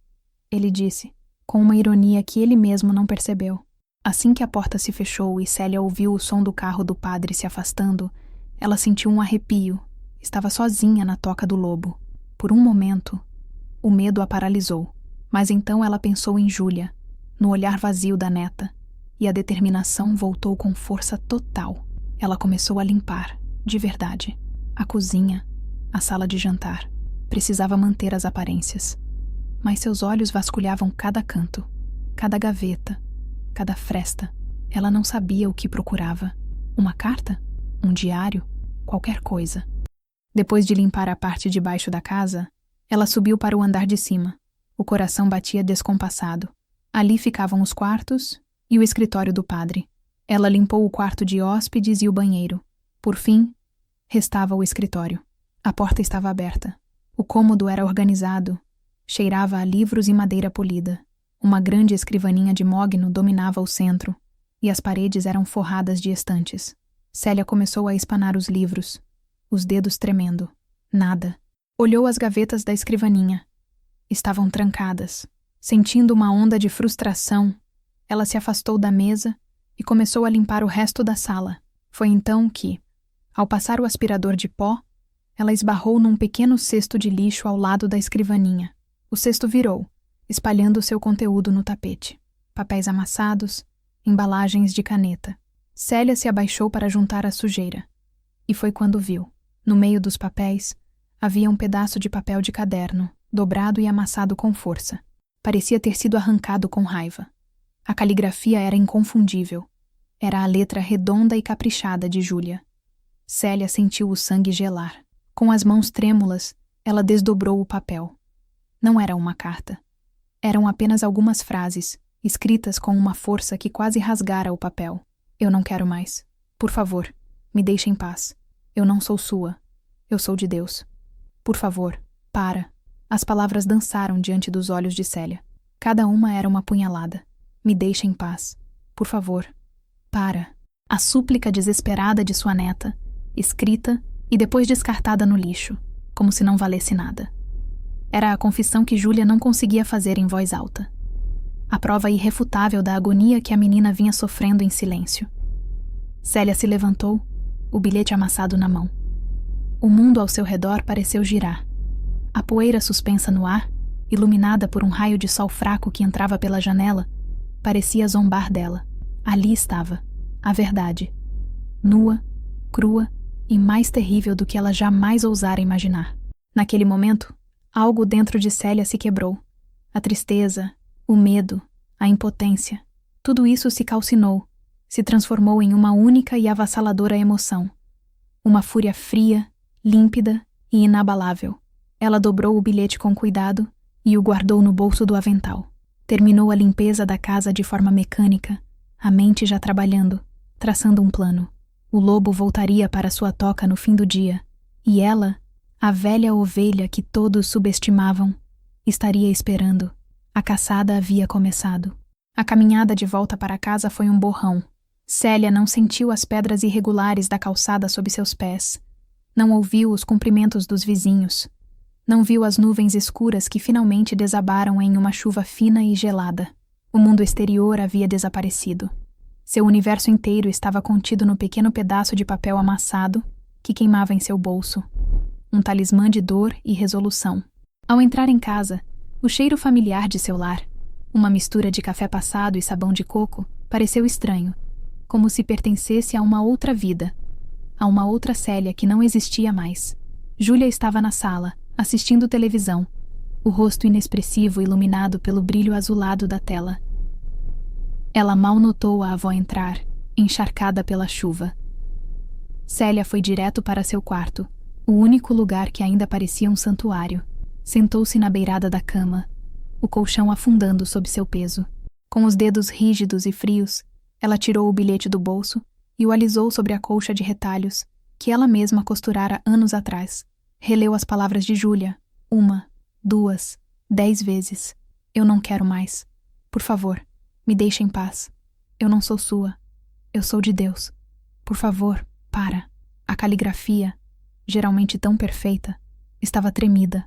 ele disse, com uma ironia que ele mesmo não percebeu. Assim que a porta se fechou e Célia ouviu o som do carro do padre se afastando, ela sentiu um arrepio. Estava sozinha na toca do lobo. Por um momento, o medo a paralisou, mas então ela pensou em Júlia, no olhar vazio da neta, e a determinação voltou com força total. Ela começou a limpar, de verdade, a cozinha, a sala de jantar. Precisava manter as aparências. Mas seus olhos vasculhavam cada canto, cada gaveta, cada fresta. Ela não sabia o que procurava. Uma carta? Um diário? Qualquer coisa. Depois de limpar a parte de baixo da casa, ela subiu para o andar de cima. O coração batia descompassado. Ali ficavam os quartos e o escritório do padre. Ela limpou o quarto de hóspedes e o banheiro. Por fim, restava o escritório. A porta estava aberta. O cômodo era organizado. Cheirava a livros e madeira polida. Uma grande escrivaninha de mogno dominava o centro, e as paredes eram forradas de estantes. Célia começou a espanar os livros, os dedos tremendo. Nada. Olhou as gavetas da escrivaninha. Estavam trancadas. Sentindo uma onda de frustração, ela se afastou da mesa e começou a limpar o resto da sala. Foi então que, ao passar o aspirador de pó, ela esbarrou num pequeno cesto de lixo ao lado da escrivaninha. O cesto virou, espalhando seu conteúdo no tapete. Papéis amassados, embalagens de caneta. Célia se abaixou para juntar a sujeira. E foi quando viu. No meio dos papéis, havia um pedaço de papel de caderno, dobrado e amassado com força. Parecia ter sido arrancado com raiva. A caligrafia era inconfundível. Era a letra redonda e caprichada de Júlia. Célia sentiu o sangue gelar. Com as mãos trêmulas, ela desdobrou o papel. Não era uma carta. Eram apenas algumas frases, escritas com uma força que quase rasgara o papel. Eu não quero mais. Por favor, me deixe em paz. Eu não sou sua. Eu sou de Deus. Por favor, para. As palavras dançaram diante dos olhos de Célia. Cada uma era uma punhalada. Me deixe em paz. Por favor, para. A súplica desesperada de sua neta, escrita e depois descartada no lixo, como se não valesse nada. Era a confissão que Júlia não conseguia fazer em voz alta. A prova irrefutável da agonia que a menina vinha sofrendo em silêncio. Célia se levantou, o bilhete amassado na mão. O mundo ao seu redor pareceu girar. A poeira suspensa no ar, iluminada por um raio de sol fraco que entrava pela janela, parecia zombar dela. Ali estava, a verdade. Nua, crua e mais terrível do que ela jamais ousara imaginar. Naquele momento, algo dentro de Célia se quebrou. A tristeza, o medo, a impotência, tudo isso se calcinou, se transformou em uma única e avassaladora emoção. Uma fúria fria, límpida e inabalável. Ela dobrou o bilhete com cuidado e o guardou no bolso do avental. Terminou a limpeza da casa de forma mecânica, a mente já trabalhando, traçando um plano. O lobo voltaria para sua toca no fim do dia, e ela, a velha ovelha que todos subestimavam, estaria esperando. A caçada havia começado. A caminhada de volta para casa foi um borrão. Célia não sentiu as pedras irregulares da calçada sob seus pés. Não ouviu os cumprimentos dos vizinhos. Não viu as nuvens escuras que finalmente desabaram em uma chuva fina e gelada. O mundo exterior havia desaparecido. Seu universo inteiro estava contido no pequeno pedaço de papel amassado que queimava em seu bolso. Um talismã de dor e resolução. Ao entrar em casa, o cheiro familiar de seu lar, uma mistura de café passado e sabão de coco, pareceu estranho, como se pertencesse a uma outra vida, a uma outra Célia que não existia mais. Júlia estava na sala, assistindo televisão, o rosto inexpressivo iluminado pelo brilho azulado da tela. Ela mal notou a avó entrar, encharcada pela chuva. Célia foi direto para seu quarto, o único lugar que ainda parecia um santuário. Sentou-se na beirada da cama, o colchão afundando sob seu peso. Com os dedos rígidos e frios, ela tirou o bilhete do bolso e o alisou sobre a colcha de retalhos que ela mesma costurara anos atrás. Releu as palavras de Júlia, 1, 2, 10 vezes. Eu não quero mais. Por favor, me deixe em paz. Eu não sou sua. Eu sou de Deus. Por favor, para. A caligrafia, geralmente tão perfeita, estava tremida.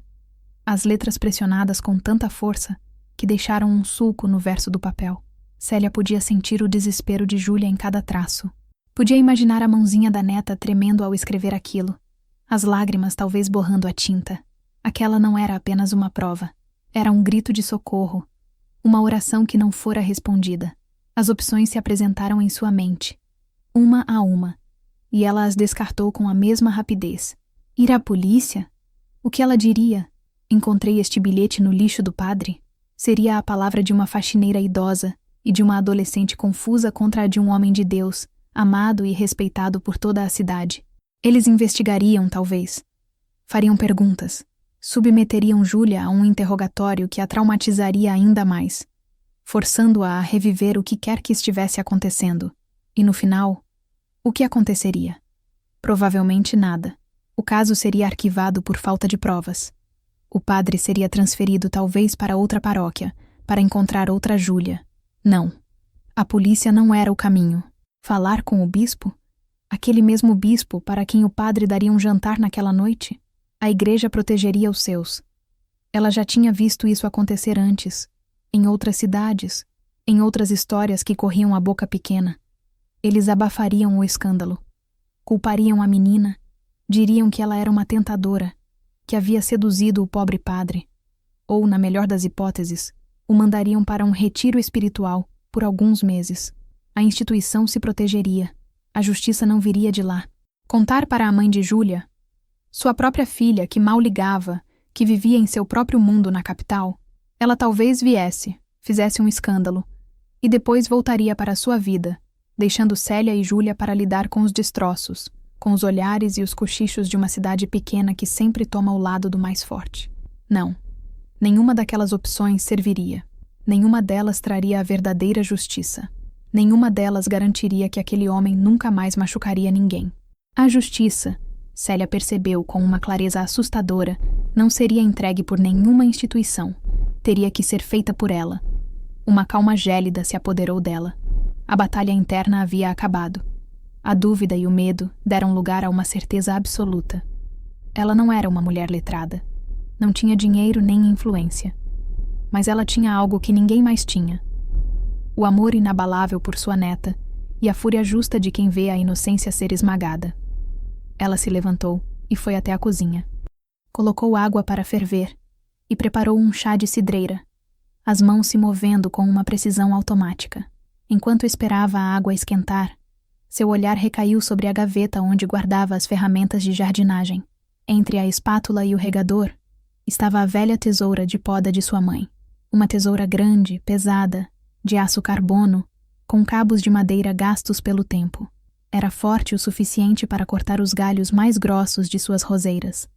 As letras pressionadas com tanta força que deixaram um sulco no verso do papel. Célia podia sentir o desespero de Júlia em cada traço. Podia imaginar a mãozinha da neta tremendo ao escrever aquilo. As lágrimas talvez borrando a tinta. Aquela não era apenas uma prova. Era um grito de socorro. Uma oração que não fora respondida. As opções se apresentaram em sua mente, uma a uma, e ela as descartou com a mesma rapidez. Ir à polícia? O que ela diria? Encontrei este bilhete no lixo do padre? Seria a palavra de uma faxineira idosa e de uma adolescente confusa contra a de um homem de Deus, amado e respeitado por toda a cidade. Eles investigariam, talvez. Fariam perguntas. Submeteriam Júlia a um interrogatório que a traumatizaria ainda mais, forçando-a a reviver o que quer que estivesse acontecendo. E no final, o que aconteceria? Provavelmente nada. O caso seria arquivado por falta de provas. O padre seria transferido talvez para outra paróquia, para encontrar outra Júlia. Não. A polícia não era o caminho. Falar com o bispo? Aquele mesmo bispo para quem o padre daria um jantar naquela noite? A igreja protegeria os seus. Ela já tinha visto isso acontecer antes, em outras cidades, em outras histórias que corriam a boca pequena. Eles abafariam o escândalo. Culpariam a menina, diriam que ela era uma tentadora, que havia seduzido o pobre padre. Ou, na melhor das hipóteses, o mandariam para um retiro espiritual por alguns meses. A instituição se protegeria. A justiça não viria de lá. Contar para a mãe de Júlia, sua própria filha que mal ligava, que vivia em seu próprio mundo na capital, ela talvez viesse, fizesse um escândalo, e depois voltaria para a sua vida, deixando Célia e Júlia para lidar com os destroços, com os olhares e os cochichos de uma cidade pequena que sempre toma o lado do mais forte. Não. Nenhuma daquelas opções serviria. Nenhuma delas traria a verdadeira justiça. Nenhuma delas garantiria que aquele homem nunca mais machucaria ninguém. A justiça, Célia percebeu com uma clareza assustadora, não seria entregue por nenhuma instituição. Teria que ser feita por ela. Uma calma gélida se apoderou dela. A batalha interna havia acabado. A dúvida e o medo deram lugar a uma certeza absoluta. Ela não era uma mulher letrada. Não tinha dinheiro nem influência. Mas ela tinha algo que ninguém mais tinha. O amor inabalável por sua neta e a fúria justa de quem vê a inocência ser esmagada. Ela se levantou e foi até a cozinha. Colocou água para ferver e preparou um chá de cidreira, as mãos se movendo com uma precisão automática. Enquanto esperava a água esquentar, seu olhar recaiu sobre a gaveta onde guardava as ferramentas de jardinagem. Entre a espátula e o regador, estava a velha tesoura de poda de sua mãe. Uma tesoura grande, pesada, de aço carbono, com cabos de madeira gastos pelo tempo. Era forte o suficiente para cortar os galhos mais grossos de suas roseiras.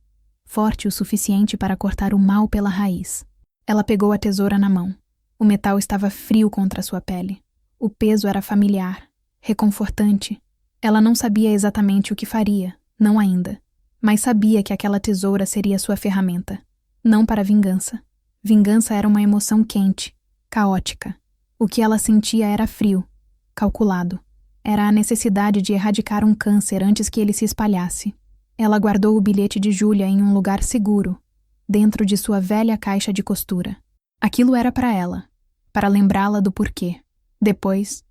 Forte o suficiente para cortar o mal pela raiz. Ela pegou a tesoura na mão. O metal estava frio contra sua pele. O peso era familiar, reconfortante. Ela não sabia exatamente o que faria, não ainda, mas sabia que aquela tesoura seria sua ferramenta. Não para vingança. Vingança era uma emoção quente, caótica. O que ela sentia era frio, calculado. Era a necessidade de erradicar um câncer antes que ele se espalhasse. Ela guardou o bilhete de Júlia em um lugar seguro, dentro de sua velha caixa de costura. Aquilo era para ela, para lembrá-la do porquê. Depois,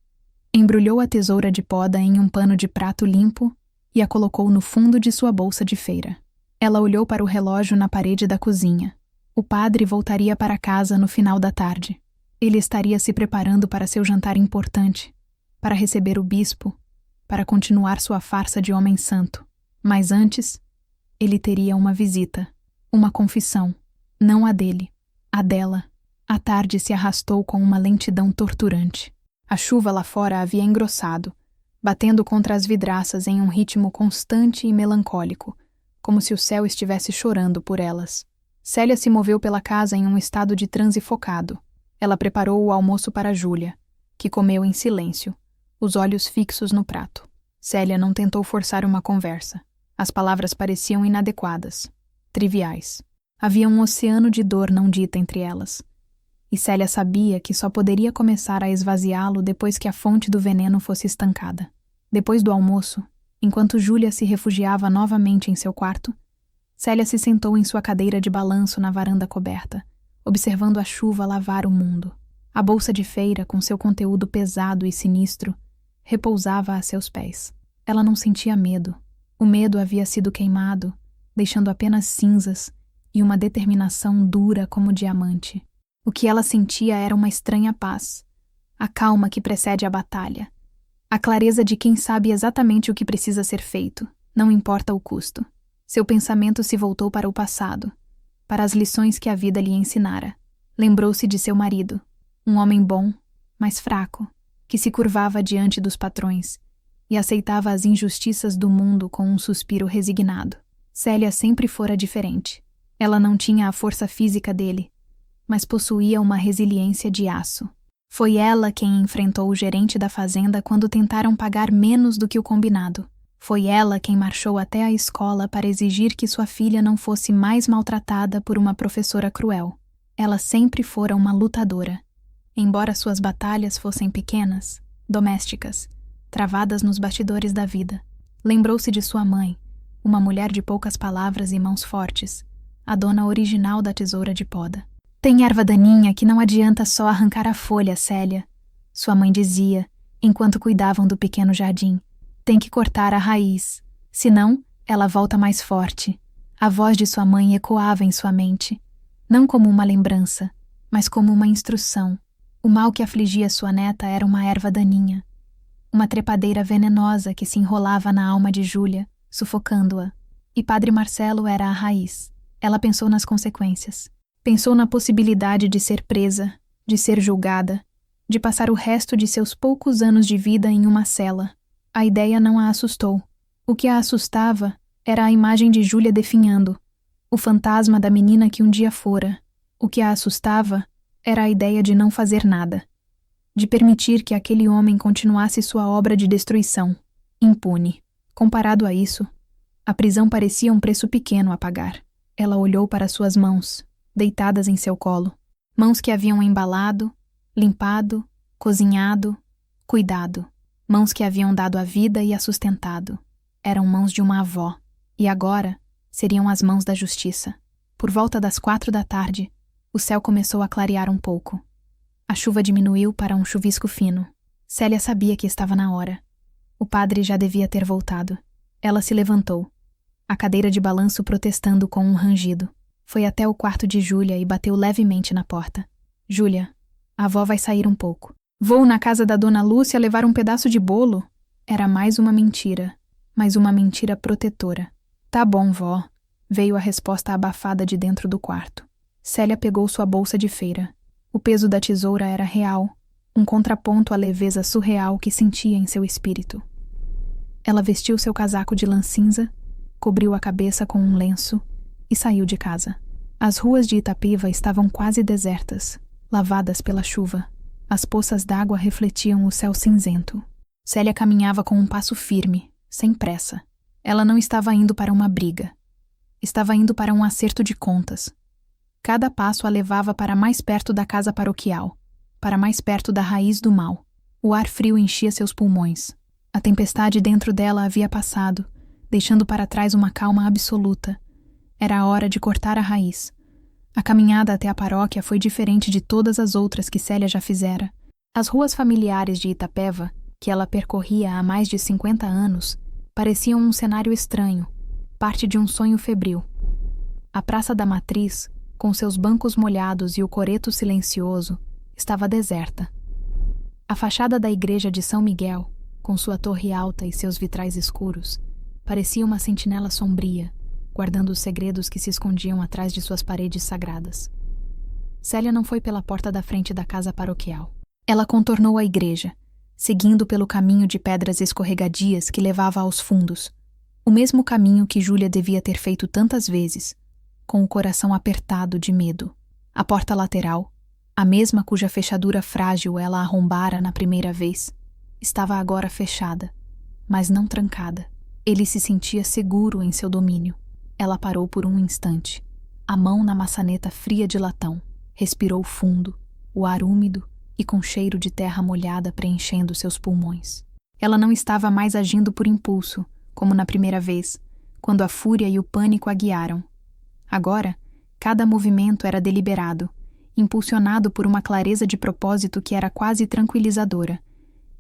embrulhou a tesoura de poda em um pano de prato limpo e a colocou no fundo de sua bolsa de feira. Ela olhou para o relógio na parede da cozinha. O padre voltaria para casa no final da tarde. Ele estaria se preparando para seu jantar importante, para receber o bispo, para continuar sua farsa de homem santo. Mas antes, ele teria uma visita, uma confissão, não a dele, a dela. A tarde se arrastou com uma lentidão torturante. A chuva lá fora havia engrossado, batendo contra as vidraças em um ritmo constante e melancólico, como se o céu estivesse chorando por elas. Célia se moveu pela casa em um estado de transe focado. Ela preparou o almoço para Júlia, que comeu em silêncio, os olhos fixos no prato. Célia não tentou forçar uma conversa. As palavras pareciam inadequadas, triviais. Havia um oceano de dor não dita entre elas. E Célia sabia que só poderia começar a esvaziá-lo depois que a fonte do veneno fosse estancada. Depois do almoço, enquanto Júlia se refugiava novamente em seu quarto, Célia se sentou em sua cadeira de balanço na varanda coberta, observando a chuva lavar o mundo. A bolsa de feira, com seu conteúdo pesado e sinistro, repousava a seus pés. Ela não sentia medo. O medo havia sido queimado, deixando apenas cinzas e uma determinação dura como diamante. O que ela sentia era uma estranha paz, a calma que precede a batalha, a clareza de quem sabe exatamente o que precisa ser feito, não importa o custo. Seu pensamento se voltou para o passado, para as lições que a vida lhe ensinara. Lembrou-se de seu marido, um homem bom, mas fraco, que se curvava diante dos patrões e aceitava as injustiças do mundo com um suspiro resignado. Célia sempre fora diferente. Ela não tinha a força física dele, mas possuía uma resiliência de aço. Foi ela quem enfrentou o gerente da fazenda quando tentaram pagar menos do que o combinado. Foi ela quem marchou até a escola para exigir que sua filha não fosse mais maltratada por uma professora cruel. Ela sempre fora uma lutadora. Embora suas batalhas fossem pequenas, domésticas, travadas nos bastidores da vida. Lembrou-se de sua mãe, uma mulher de poucas palavras e mãos fortes, a dona original da tesoura de poda. Tem erva daninha que não adianta só arrancar a folha, Célia, sua mãe dizia, enquanto cuidavam do pequeno jardim. Tem que cortar a raiz, senão ela volta mais forte. A voz de sua mãe ecoava em sua mente, não como uma lembrança, mas como uma instrução. O mal que afligia sua neta era uma erva daninha, uma trepadeira venenosa que se enrolava na alma de Júlia, sufocando-a. E Padre Marcelo era a raiz. Ela pensou nas consequências. Pensou na possibilidade de ser presa, de ser julgada, de passar o resto de seus poucos anos de vida em uma cela. A ideia não a assustou. O que a assustava era a imagem de Júlia definhando, o fantasma da menina que um dia fora. O que a assustava era a ideia de não fazer nada, de permitir que aquele homem continuasse sua obra de destruição, impune. Comparado a isso, a prisão parecia um preço pequeno a pagar. Ela olhou para suas mãos, deitadas em seu colo. Mãos que haviam embalado, limpado, cozinhado, cuidado. Mãos que haviam dado a vida e a sustentado. Eram mãos de uma avó. E agora seriam as mãos da justiça. Por volta das 4 da tarde, o céu começou a clarear um pouco. A chuva diminuiu para um chuvisco fino. Célia sabia que estava na hora. O padre já devia ter voltado. Ela se levantou, a cadeira de balanço protestando com um rangido. Foi até o quarto de Júlia e bateu levemente na porta. Júlia, a avó vai sair um pouco. Vou na casa da dona Lúcia levar um pedaço de bolo? Era mais uma mentira, mas uma mentira protetora. Tá bom, vó, veio a resposta abafada de dentro do quarto. Célia pegou sua bolsa de feira. O peso da tesoura era real, um contraponto à leveza surreal que sentia em seu espírito. Ela vestiu seu casaco de lã cinza, cobriu a cabeça com um lenço e saiu de casa. As ruas de Itapeva estavam quase desertas, lavadas pela chuva. As poças d'água refletiam o céu cinzento. Célia caminhava com um passo firme, sem pressa. Ela não estava indo para uma briga. Estava indo para um acerto de contas. Cada passo a levava para mais perto da casa paroquial, para mais perto da raiz do mal. O ar frio enchia seus pulmões. A tempestade dentro dela havia passado, deixando para trás uma calma absoluta. Era a hora de cortar a raiz. A caminhada até a paróquia foi diferente de todas as outras que Célia já fizera. As ruas familiares de Itapeva, que ela percorria há mais de 50 anos, pareciam um cenário estranho, parte de um sonho febril. A Praça da Matriz, com seus bancos molhados e o coreto silencioso, estava deserta. A fachada da igreja de São Miguel, com sua torre alta e seus vitrais escuros, parecia uma sentinela sombria, guardando os segredos que se escondiam atrás de suas paredes sagradas. Célia não foi pela porta da frente da casa paroquial. Ela contornou a igreja, seguindo pelo caminho de pedras escorregadias que levava aos fundos, o mesmo caminho que Júlia devia ter feito tantas vezes, com o coração apertado de medo. A porta lateral, a mesma cuja fechadura frágil ela arrombara na primeira vez, estava agora fechada, mas não trancada. Ele se sentia seguro em seu domínio. Ela parou por um instante, a mão na maçaneta fria de latão. Respirou fundo, o ar úmido e com cheiro de terra molhada preenchendo seus pulmões. Ela não estava mais agindo por impulso, como na primeira vez, quando a fúria e o pânico a guiaram. Agora, cada movimento era deliberado, impulsionado por uma clareza de propósito que era quase tranquilizadora.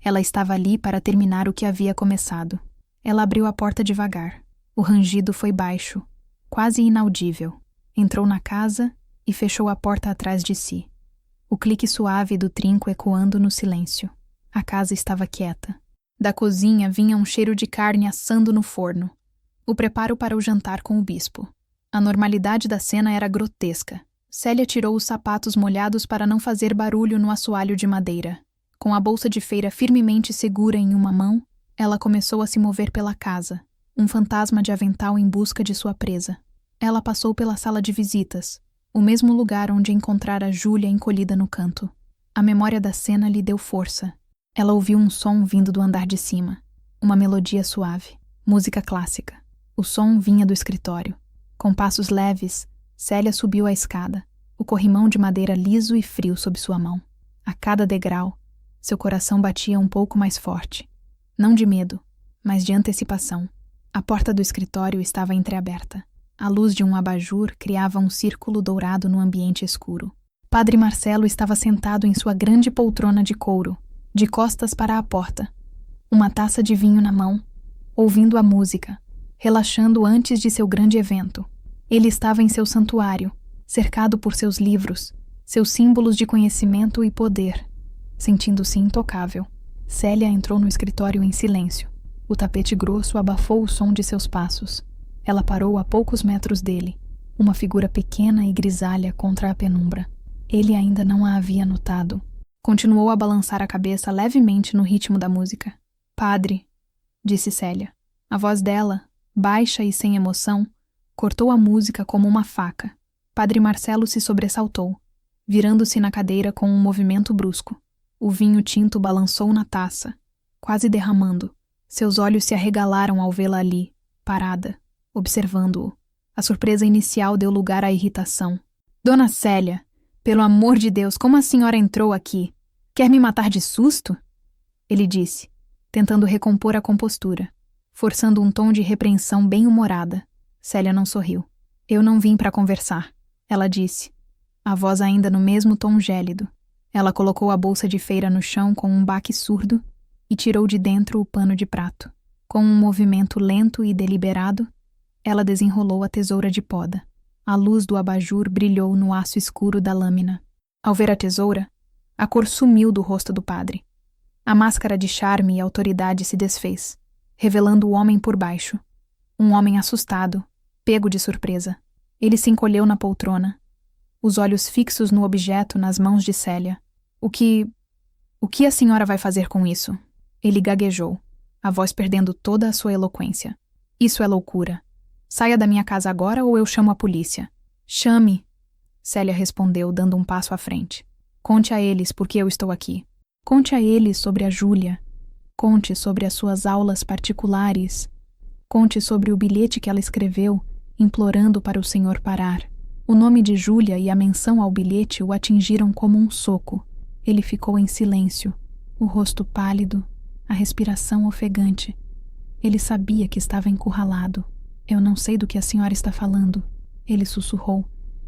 Ela estava ali para terminar o que havia começado. Ela abriu a porta devagar. O rangido foi baixo, quase inaudível. Entrou na casa e fechou a porta atrás de si. O clique suave do trinco ecoando no silêncio. A casa estava quieta. Da cozinha vinha um cheiro de carne assando no forno. O preparo para o jantar com o bispo. A normalidade da cena era grotesca. Célia tirou os sapatos molhados para não fazer barulho no assoalho de madeira. Com a bolsa de feira firmemente segura em uma mão, ela começou a se mover pela casa, um fantasma de avental em busca de sua presa. Ela passou pela sala de visitas, o mesmo lugar onde encontrara Júlia encolhida no canto. A memória da cena lhe deu força. Ela ouviu um som vindo do andar de cima, uma melodia suave, música clássica. O som vinha do escritório. Com passos leves, Célia subiu a escada, o corrimão de madeira liso e frio sob sua mão. A cada degrau, seu coração batia um pouco mais forte. Não de medo, mas de antecipação. A porta do escritório estava entreaberta. A luz de um abajur criava um círculo dourado no ambiente escuro. Padre Marcelo estava sentado em sua grande poltrona de couro, de costas para a porta, uma taça de vinho na mão, ouvindo a música, relaxando antes de seu grande evento. Ele estava em seu santuário, cercado por seus livros, seus símbolos de conhecimento e poder, sentindo-se intocável. Célia entrou no escritório em silêncio. O tapete grosso abafou o som de seus passos. Ela parou a poucos metros dele, uma figura pequena e grisalha contra a penumbra. Ele ainda não a havia notado. Continuou a balançar a cabeça levemente no ritmo da música. Padre, disse Célia. A voz dela, baixa e sem emoção, cortou a música como uma faca. Padre Marcelo se sobressaltou, virando-se na cadeira com um movimento brusco. O vinho tinto balançou na taça, quase derramando. Seus olhos se arregalaram ao vê-la ali, parada, observando-o. A surpresa inicial deu lugar à irritação. Dona Célia, pelo amor de Deus, como a senhora entrou aqui? Quer me matar de susto? Ele disse, tentando recompor a compostura, forçando um tom de repreensão bem-humorada. Célia não sorriu. Eu não vim para conversar, ela disse, a voz ainda no mesmo tom gélido. Ela colocou a bolsa de feira no chão com um baque surdo e tirou de dentro o pano de prato. Com um movimento lento e deliberado, ela desenrolou a tesoura de poda. A luz do abajur brilhou no aço escuro da lâmina. Ao ver a tesoura, a cor sumiu do rosto do padre. A máscara de charme e autoridade se desfez, revelando o homem por baixo. Um homem assustado, pego de surpresa. Ele se encolheu na poltrona, os olhos fixos no objeto nas mãos de Célia. O que a senhora vai fazer com isso? Ele gaguejou, a voz perdendo toda a sua eloquência. Isso é loucura. Saia da minha casa agora ou eu chamo a polícia. Chame, Célia respondeu, dando um passo à frente. Conte a eles por que eu estou aqui. Conte a eles sobre a Júlia. Conte sobre as suas aulas particulares. Conte sobre o bilhete que ela escreveu, implorando para o senhor parar. O nome de Júlia e a menção ao bilhete o atingiram como um soco. Ele ficou em silêncio, o rosto pálido, a respiração ofegante. Ele sabia que estava encurralado. Eu não sei do que a senhora está falando, ele sussurrou,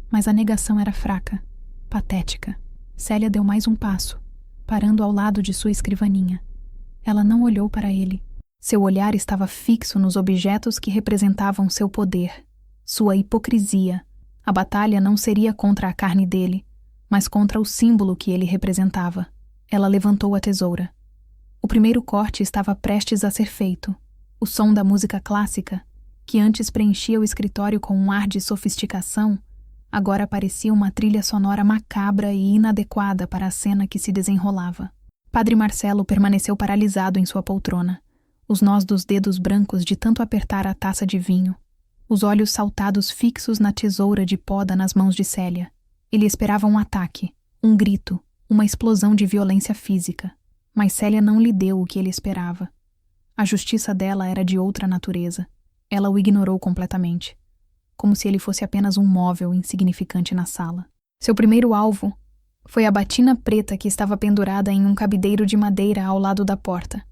mas a negação era fraca, patética. Célia deu mais um passo, parando ao lado de sua escrivaninha. Ela não olhou para ele. Seu olhar estava fixo nos objetos que representavam seu poder, sua hipocrisia. A batalha não seria contra a carne dele, mas contra o símbolo que ele representava. Ela levantou a tesoura. O primeiro corte estava prestes a ser feito. O som da música clássica, que antes preenchia o escritório com um ar de sofisticação, agora parecia uma trilha sonora macabra e inadequada para a cena que se desenrolava. Padre Marcelo permaneceu paralisado em sua poltrona, os nós dos dedos brancos de tanto apertar a taça de vinho, os olhos saltados fixos na tesoura de poda nas mãos de Célia. Ele esperava um ataque, um grito, uma explosão de violência física, mas Célia não lhe deu o que ele esperava. A justiça dela era de outra natureza. Ela o ignorou completamente, como se ele fosse apenas um móvel insignificante na sala. Seu primeiro alvo foi a batina preta que estava pendurada em um cabideiro de madeira ao lado da porta,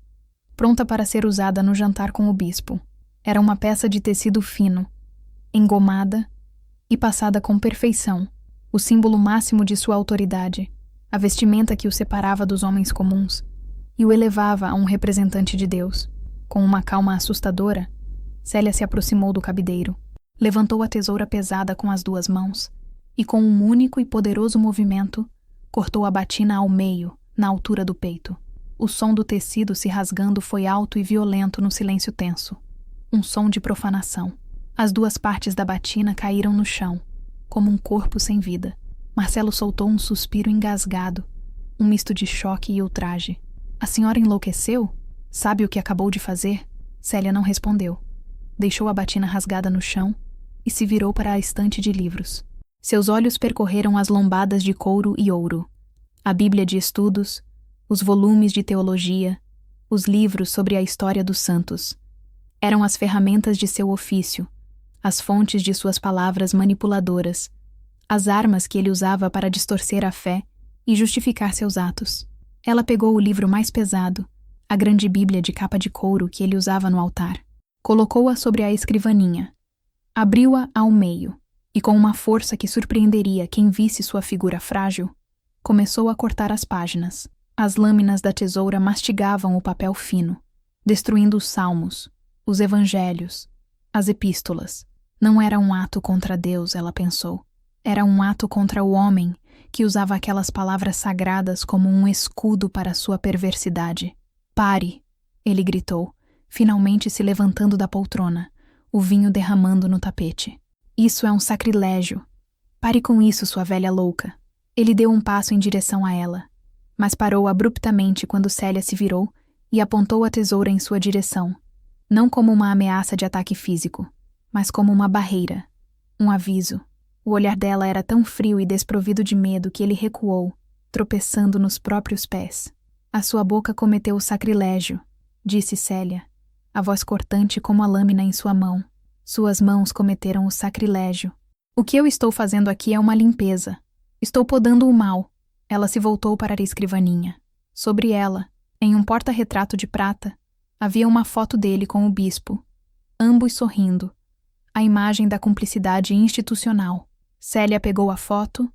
pronta para ser usada no jantar com o bispo. Era uma peça de tecido fino, engomada e passada com perfeição, o símbolo máximo de sua autoridade, a vestimenta que o separava dos homens comuns e o elevava a um representante de Deus. Com uma calma assustadora, Célia se aproximou do cabideiro, levantou a tesoura pesada com as duas mãos e, com um único e poderoso movimento, cortou a batina ao meio, na altura do peito. O som do tecido se rasgando foi alto e violento no silêncio tenso. Um som de profanação. As duas partes da batina caíram no chão, como um corpo sem vida. Marcelo soltou um suspiro engasgado, um misto de choque e ultraje. A senhora enlouqueceu? Sabe o que acabou de fazer? Célia não respondeu. Deixou a batina rasgada no chão e se virou para a estante de livros. Seus olhos percorreram as lombadas de couro e ouro, a Bíblia de estudos, os volumes de teologia, os livros sobre a história dos santos. Eram as ferramentas de seu ofício, as fontes de suas palavras manipuladoras, as armas que ele usava para distorcer a fé e justificar seus atos. Ela pegou o livro mais pesado, a grande Bíblia de capa de couro que ele usava no altar. Colocou-a sobre a escrivaninha. Abriu-a ao meio, e com uma força que surpreenderia quem visse sua figura frágil, começou a cortar as páginas. As lâminas da tesoura mastigavam o papel fino, destruindo os salmos, os evangelhos, as epístolas. Não era um ato contra Deus, ela pensou. Era um ato contra o homem que usava aquelas palavras sagradas como um escudo para sua perversidade. Pare, ele gritou, finalmente se levantando da poltrona, o vinho derramando no tapete. Isso é um sacrilégio. Pare com isso, sua velha louca. Ele deu um passo em direção a ela. mas parou abruptamente quando Célia se virou e apontou a tesoura em sua direção, não como uma ameaça de ataque físico, mas como uma barreira, um aviso. O olhar dela era tão frio e desprovido de medo que ele recuou, tropeçando nos próprios pés. A sua boca cometeu o sacrilégio, disse Célia, a voz cortante como a lâmina em sua mão. Suas mãos cometeram o sacrilégio. O que eu estou fazendo aqui é uma limpeza. Estou podando o mal. Ela se voltou para a escrivaninha. Sobre ela, em um porta-retrato de prata, havia uma foto dele com o bispo, ambos sorrindo. A imagem da cumplicidade institucional. Célia pegou a foto,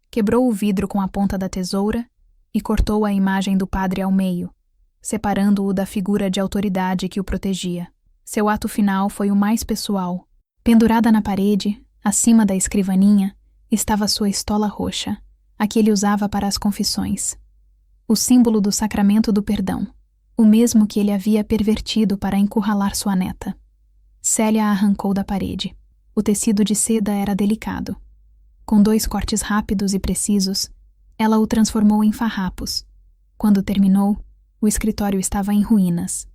quebrou o vidro com a ponta da tesoura e cortou a imagem do padre ao meio, separando-o da figura de autoridade que o protegia. Seu ato final foi o mais pessoal. Pendurada na parede, acima da escrivaninha, estava sua estola roxa, a que ele usava para as confissões. O símbolo do sacramento do perdão, o mesmo que ele havia pervertido para encurralar sua neta. Célia a arrancou da parede. O tecido de seda era delicado. Com 2 cortes rápidos e precisos, ela o transformou em farrapos. Quando terminou, o escritório estava em ruínas.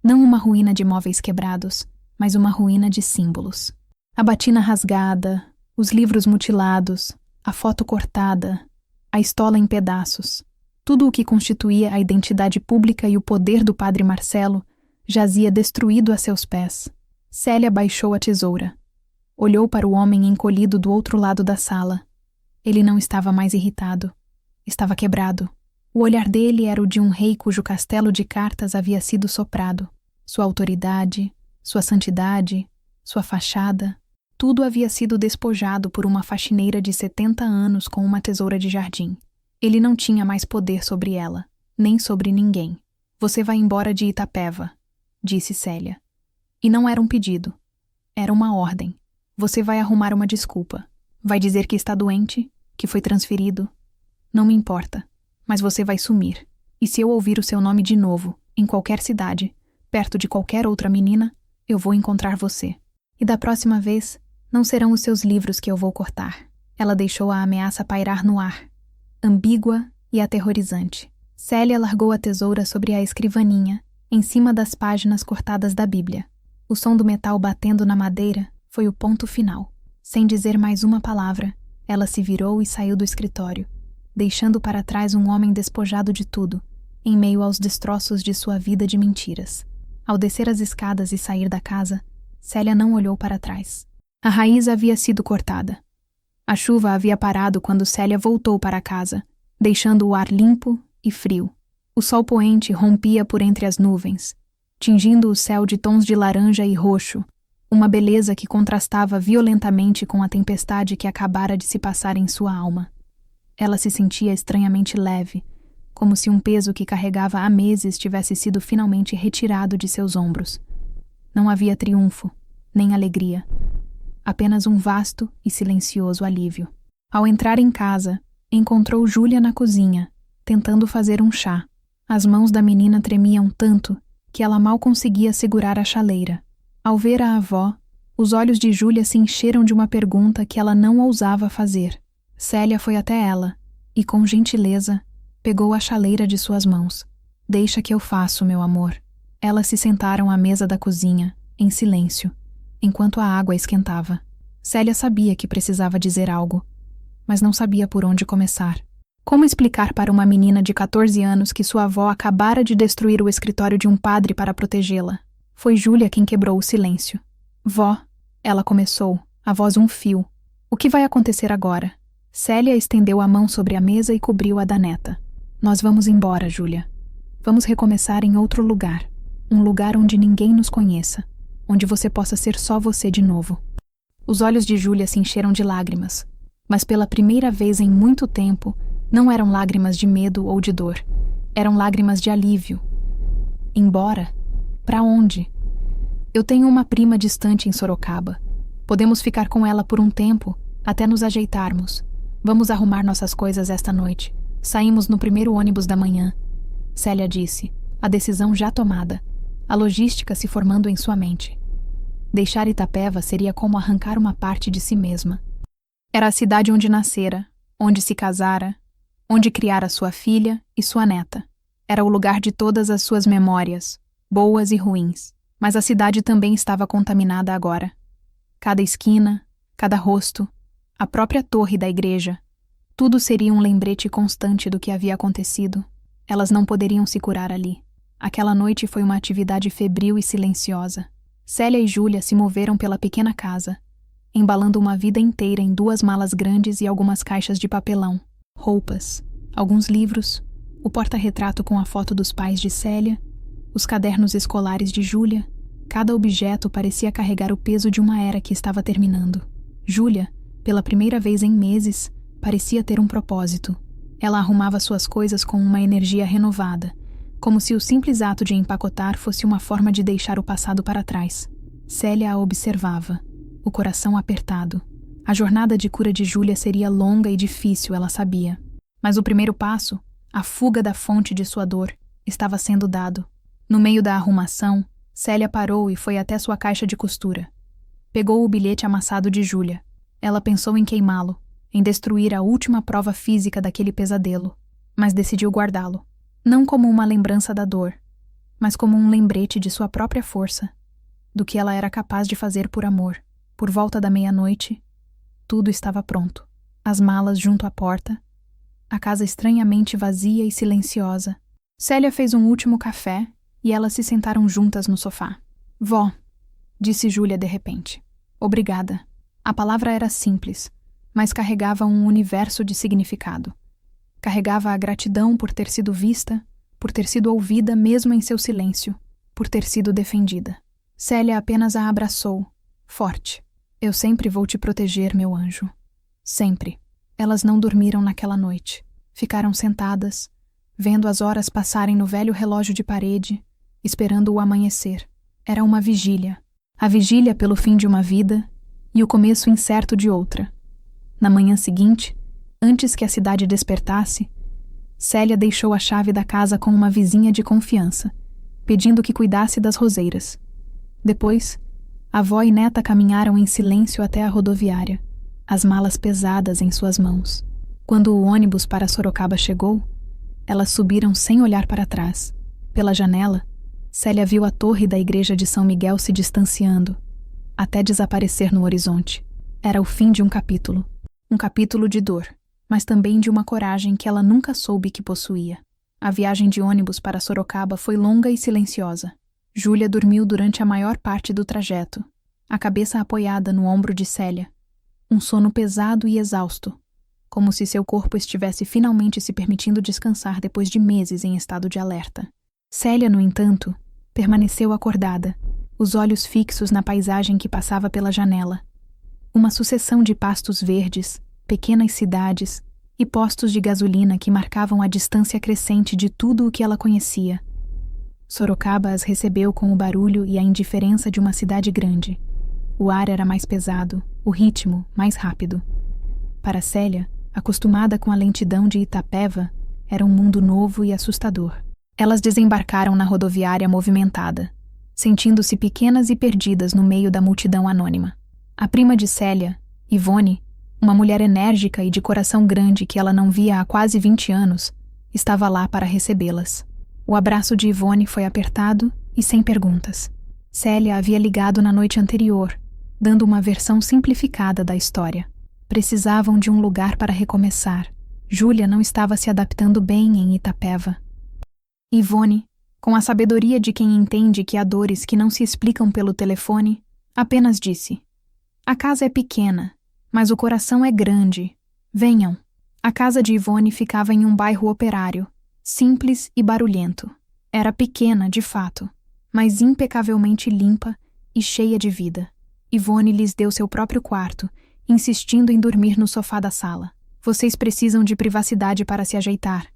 Não uma ruína de móveis quebrados, mas uma ruína de símbolos. A batina rasgada, os livros mutilados, a foto cortada, a estola em pedaços. Tudo o que constituía a identidade pública e o poder do padre Marcelo jazia destruído a seus pés. Célia baixou a tesoura. Olhou para o homem encolhido do outro lado da sala. Ele não estava mais irritado. Estava quebrado. O olhar dele era o de um rei cujo castelo de cartas havia sido soprado. Sua autoridade, sua santidade, sua fachada, tudo havia sido despojado por uma faxineira de 70 anos com uma tesoura de jardim. Ele não tinha mais poder sobre ela, nem sobre ninguém. Você vai embora de Itapeva, disse Célia. E não era um pedido. Era uma ordem. Você vai arrumar uma desculpa. Vai dizer que está doente, que foi transferido. Não me importa. Mas você vai sumir. E se eu ouvir o seu nome de novo, em qualquer cidade, perto de qualquer outra menina, eu vou encontrar você. E da próxima vez, não serão os seus livros que eu vou cortar. Ela deixou a ameaça pairar no ar, ambígua e aterrorizante. Célia largou a tesoura sobre a escrivaninha, em cima das páginas cortadas da Bíblia. O som do metal batendo na madeira foi o ponto final. Sem dizer mais uma palavra, ela se virou e saiu do escritório, deixando para trás um homem despojado de tudo, em meio aos destroços de sua vida de mentiras. Ao descer as escadas e sair da casa, Célia não olhou para trás. A raiz havia sido cortada. A chuva havia parado quando Célia voltou para casa, deixando o ar limpo e frio. O sol poente rompia por entre as nuvens, tingindo o céu de tons de laranja e roxo, uma beleza que contrastava violentamente com a tempestade que acabara de se passar em sua alma. Ela se sentia estranhamente leve, como se um peso que carregava há meses tivesse sido finalmente retirado de seus ombros. Não havia triunfo, nem alegria. Apenas um vasto e silencioso alívio. Ao entrar em casa, encontrou Júlia na cozinha, tentando fazer um chá. As mãos da menina tremiam tanto que ela mal conseguia segurar a chaleira. Ao ver a avó, os olhos de Júlia se encheram de uma pergunta que ela não ousava fazer. Célia foi até ela e, com gentileza, pegou a chaleira de suas mãos. Deixa que eu faço, meu amor. Elas se sentaram à mesa da cozinha, em silêncio, enquanto a água esquentava. Célia sabia que precisava dizer algo, mas não sabia por onde começar. Como explicar para uma menina de 14 anos que sua avó acabara de destruir o escritório de um padre para protegê-la? Foi Júlia quem quebrou o silêncio. Vó, ela começou, a voz um fio. O que vai acontecer agora? Célia estendeu a mão sobre a mesa e cobriu-a da neta. Nós vamos embora, Júlia. Vamos recomeçar em outro lugar. Um lugar onde ninguém nos conheça. Onde você possa ser só você de novo. Os olhos de Júlia se encheram de lágrimas. Mas pela primeira vez em muito tempo, não eram lágrimas de medo ou de dor. Eram lágrimas de alívio. Embora? Para onde? Eu tenho uma prima distante em Sorocaba. Podemos ficar com ela por um tempo, até nos ajeitarmos. Vamos arrumar nossas coisas esta noite. Saímos no primeiro ônibus da manhã. Célia disse, a decisão já tomada, a logística se formando em sua mente. Deixar Itapeva seria como arrancar uma parte de si mesma. Era a cidade onde nascera, onde se casara, onde criara sua filha e sua neta. Era o lugar de todas as suas memórias, boas e ruins, mas a cidade também estava contaminada agora. Cada esquina, cada rosto, a própria torre da igreja, tudo seria um lembrete constante do que havia acontecido. Elas não poderiam se curar ali. Aquela noite foi uma atividade febril e silenciosa. Célia e Júlia se moveram pela pequena casa, embalando uma vida inteira em 2 malas grandes e algumas caixas de papelão, roupas, alguns livros, o porta-retrato com a foto dos pais de Célia, os cadernos escolares de Júlia. Cada objeto parecia carregar o peso de uma era que estava terminando. Júlia, pela primeira vez em meses, parecia ter um propósito. Ela arrumava suas coisas com uma energia renovada, como se o simples ato de empacotar fosse uma forma de deixar o passado para trás. Célia a observava, o coração apertado. A jornada de cura de Júlia seria longa e difícil, ela sabia. Mas o primeiro passo, a fuga da fonte de sua dor, estava sendo dado. No meio da arrumação, Célia parou e foi até sua caixa de costura. Pegou o bilhete amassado de Júlia. Ela pensou em queimá-lo, em destruir a última prova física daquele pesadelo, mas decidiu guardá-lo. Não como uma lembrança da dor, mas como um lembrete de sua própria força, do que ela era capaz de fazer por amor. Por volta da meia-noite, tudo estava pronto. As malas junto à porta, a casa estranhamente vazia e silenciosa. Célia fez um último café e elas se sentaram juntas no sofá. Vó, disse Júlia de repente. Obrigada. A palavra era simples, mas carregava um universo de significado. Carregava a gratidão por ter sido vista, por ter sido ouvida mesmo em seu silêncio, por ter sido defendida. Célia apenas a abraçou, forte. Eu sempre vou te proteger, meu anjo. Sempre. Elas não dormiram naquela noite. Ficaram sentadas, vendo as horas passarem no velho relógio de parede, esperando o amanhecer. Era uma vigília. A vigília pelo fim de uma vida e o começo incerto de outra. Na manhã seguinte, antes que a cidade despertasse, Célia deixou a chave da casa com uma vizinha de confiança, pedindo que cuidasse das roseiras. Depois, avó e neta caminharam em silêncio até a rodoviária, as malas pesadas em suas mãos. Quando o ônibus para Sorocaba chegou, elas subiram sem olhar para trás. Pela janela, Célia viu a torre da igreja de São Miguel se distanciando, até desaparecer no horizonte. Era o fim de um capítulo de dor, mas também de uma coragem que ela nunca soube que possuía. A viagem de ônibus para Sorocaba foi longa e silenciosa. Júlia dormiu durante a maior parte do trajeto, a cabeça apoiada no ombro de Célia. Um sono pesado e exausto, como se seu corpo estivesse finalmente se permitindo descansar depois de meses em estado de alerta. Célia, no entanto, permaneceu acordada, os olhos fixos na paisagem que passava pela janela. Uma sucessão de pastos verdes, pequenas cidades e postos de gasolina que marcavam a distância crescente de tudo o que ela conhecia. Sorocaba as recebeu com o barulho e a indiferença de uma cidade grande. O ar era mais pesado, o ritmo mais rápido. Para Célia, acostumada com a lentidão de Itapeva, era um mundo novo e assustador. Elas desembarcaram na rodoviária movimentada, sentindo-se pequenas e perdidas no meio da multidão anônima. A prima de Célia, Ivone, uma mulher enérgica e de coração grande que ela não via há quase 20 anos, estava lá para recebê-las. O abraço de Ivone foi apertado e sem perguntas. Célia havia ligado na noite anterior, dando uma versão simplificada da história. Precisavam de um lugar para recomeçar. Júlia não estava se adaptando bem em Itapeva. Ivone, com a sabedoria de quem entende que há dores que não se explicam pelo telefone, apenas disse: "A casa é pequena, mas o coração é grande. Venham." A casa de Ivone ficava em um bairro operário, simples e barulhento. Era pequena, de fato, mas impecavelmente limpa e cheia de vida. Ivone lhes deu seu próprio quarto, insistindo em dormir no sofá da sala. "Vocês precisam de privacidade para se ajeitar,"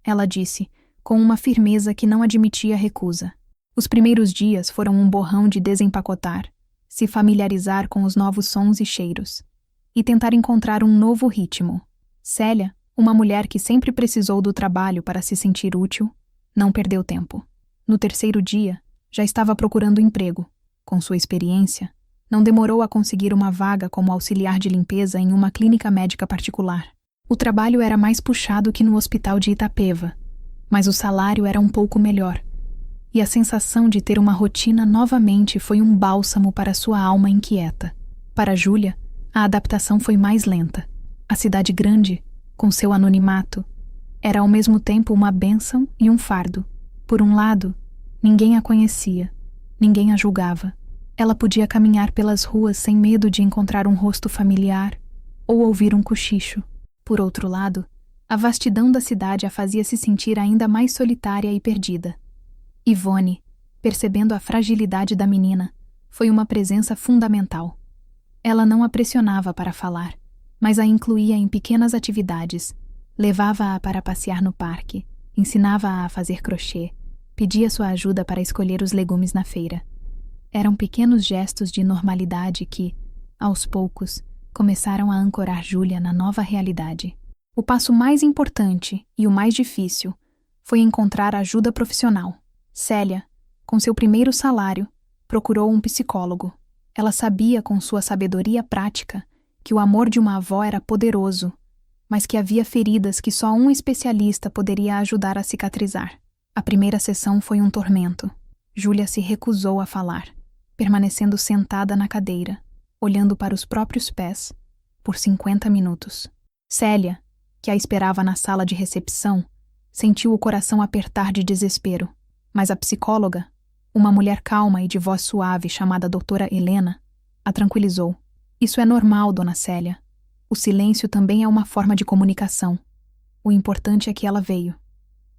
ela disse, com uma firmeza que não admitia recusa. Os primeiros dias foram um borrão de desempacotar, se familiarizar com os novos sons e cheiros, e tentar encontrar um novo ritmo. Célia, uma mulher que sempre precisou do trabalho para se sentir útil, não perdeu tempo. No terceiro dia, já estava procurando emprego. Com sua experiência, não demorou a conseguir uma vaga como auxiliar de limpeza em uma clínica médica particular. O trabalho era mais puxado que no hospital de Itapeva, mas o salário era um pouco melhor. E a sensação de ter uma rotina novamente foi um bálsamo para sua alma inquieta. Para Júlia, a adaptação foi mais lenta. A cidade grande, com seu anonimato, era ao mesmo tempo uma bênção e um fardo. Por um lado, ninguém a conhecia, ninguém a julgava. Ela podia caminhar pelas ruas sem medo de encontrar um rosto familiar ou ouvir um cochicho. Por outro lado, a vastidão da cidade a fazia se sentir ainda mais solitária e perdida. Ivone, percebendo a fragilidade da menina, foi uma presença fundamental. Ela não a pressionava para falar, mas a incluía em pequenas atividades, levava-a para passear no parque, ensinava-a a fazer crochê, pedia sua ajuda para escolher os legumes na feira. Eram pequenos gestos de normalidade que, aos poucos, começaram a ancorar Júlia na nova realidade. O passo mais importante e o mais difícil foi encontrar ajuda profissional. Célia, com seu primeiro salário, procurou um psicólogo. Ela sabia com sua sabedoria prática que o amor de uma avó era poderoso, mas que havia feridas que só um especialista poderia ajudar a cicatrizar. A primeira sessão foi um tormento. Júlia se recusou a falar, permanecendo sentada na cadeira, olhando para os próprios pés, por 50 minutos. Célia, que a esperava na sala de recepção, sentiu o coração apertar de desespero, mas a psicóloga, uma mulher calma e de voz suave chamada doutora Helena, a tranquilizou. Isso é normal, dona Célia. O silêncio também é uma forma de comunicação. O importante é que ela veio.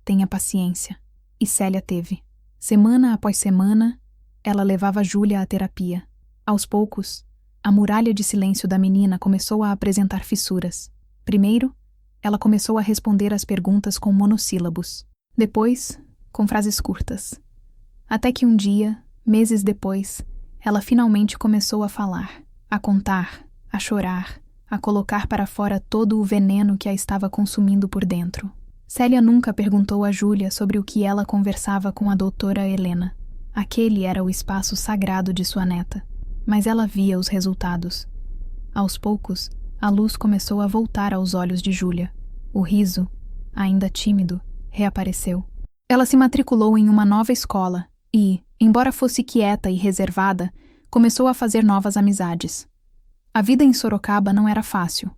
Tenha paciência. E Célia teve. Semana após semana, ela levava Júlia à terapia. Aos poucos, a muralha de silêncio da menina começou a apresentar fissuras. Primeiro, ela começou a responder às perguntas com monossílabos. Depois, com frases curtas. Até que um dia, meses depois, ela finalmente começou a falar, a contar, a chorar, a colocar para fora todo o veneno que a estava consumindo por dentro. Célia nunca perguntou a Júlia sobre o que ela conversava com a doutora Helena. Aquele era o espaço sagrado de sua neta, mas ela via os resultados. Aos poucos, a luz começou a voltar aos olhos de Júlia. O riso, ainda tímido, reapareceu. Ela se matriculou em uma nova escola e, embora fosse quieta e reservada, começou a fazer novas amizades. A vida em Sorocaba não era fácil.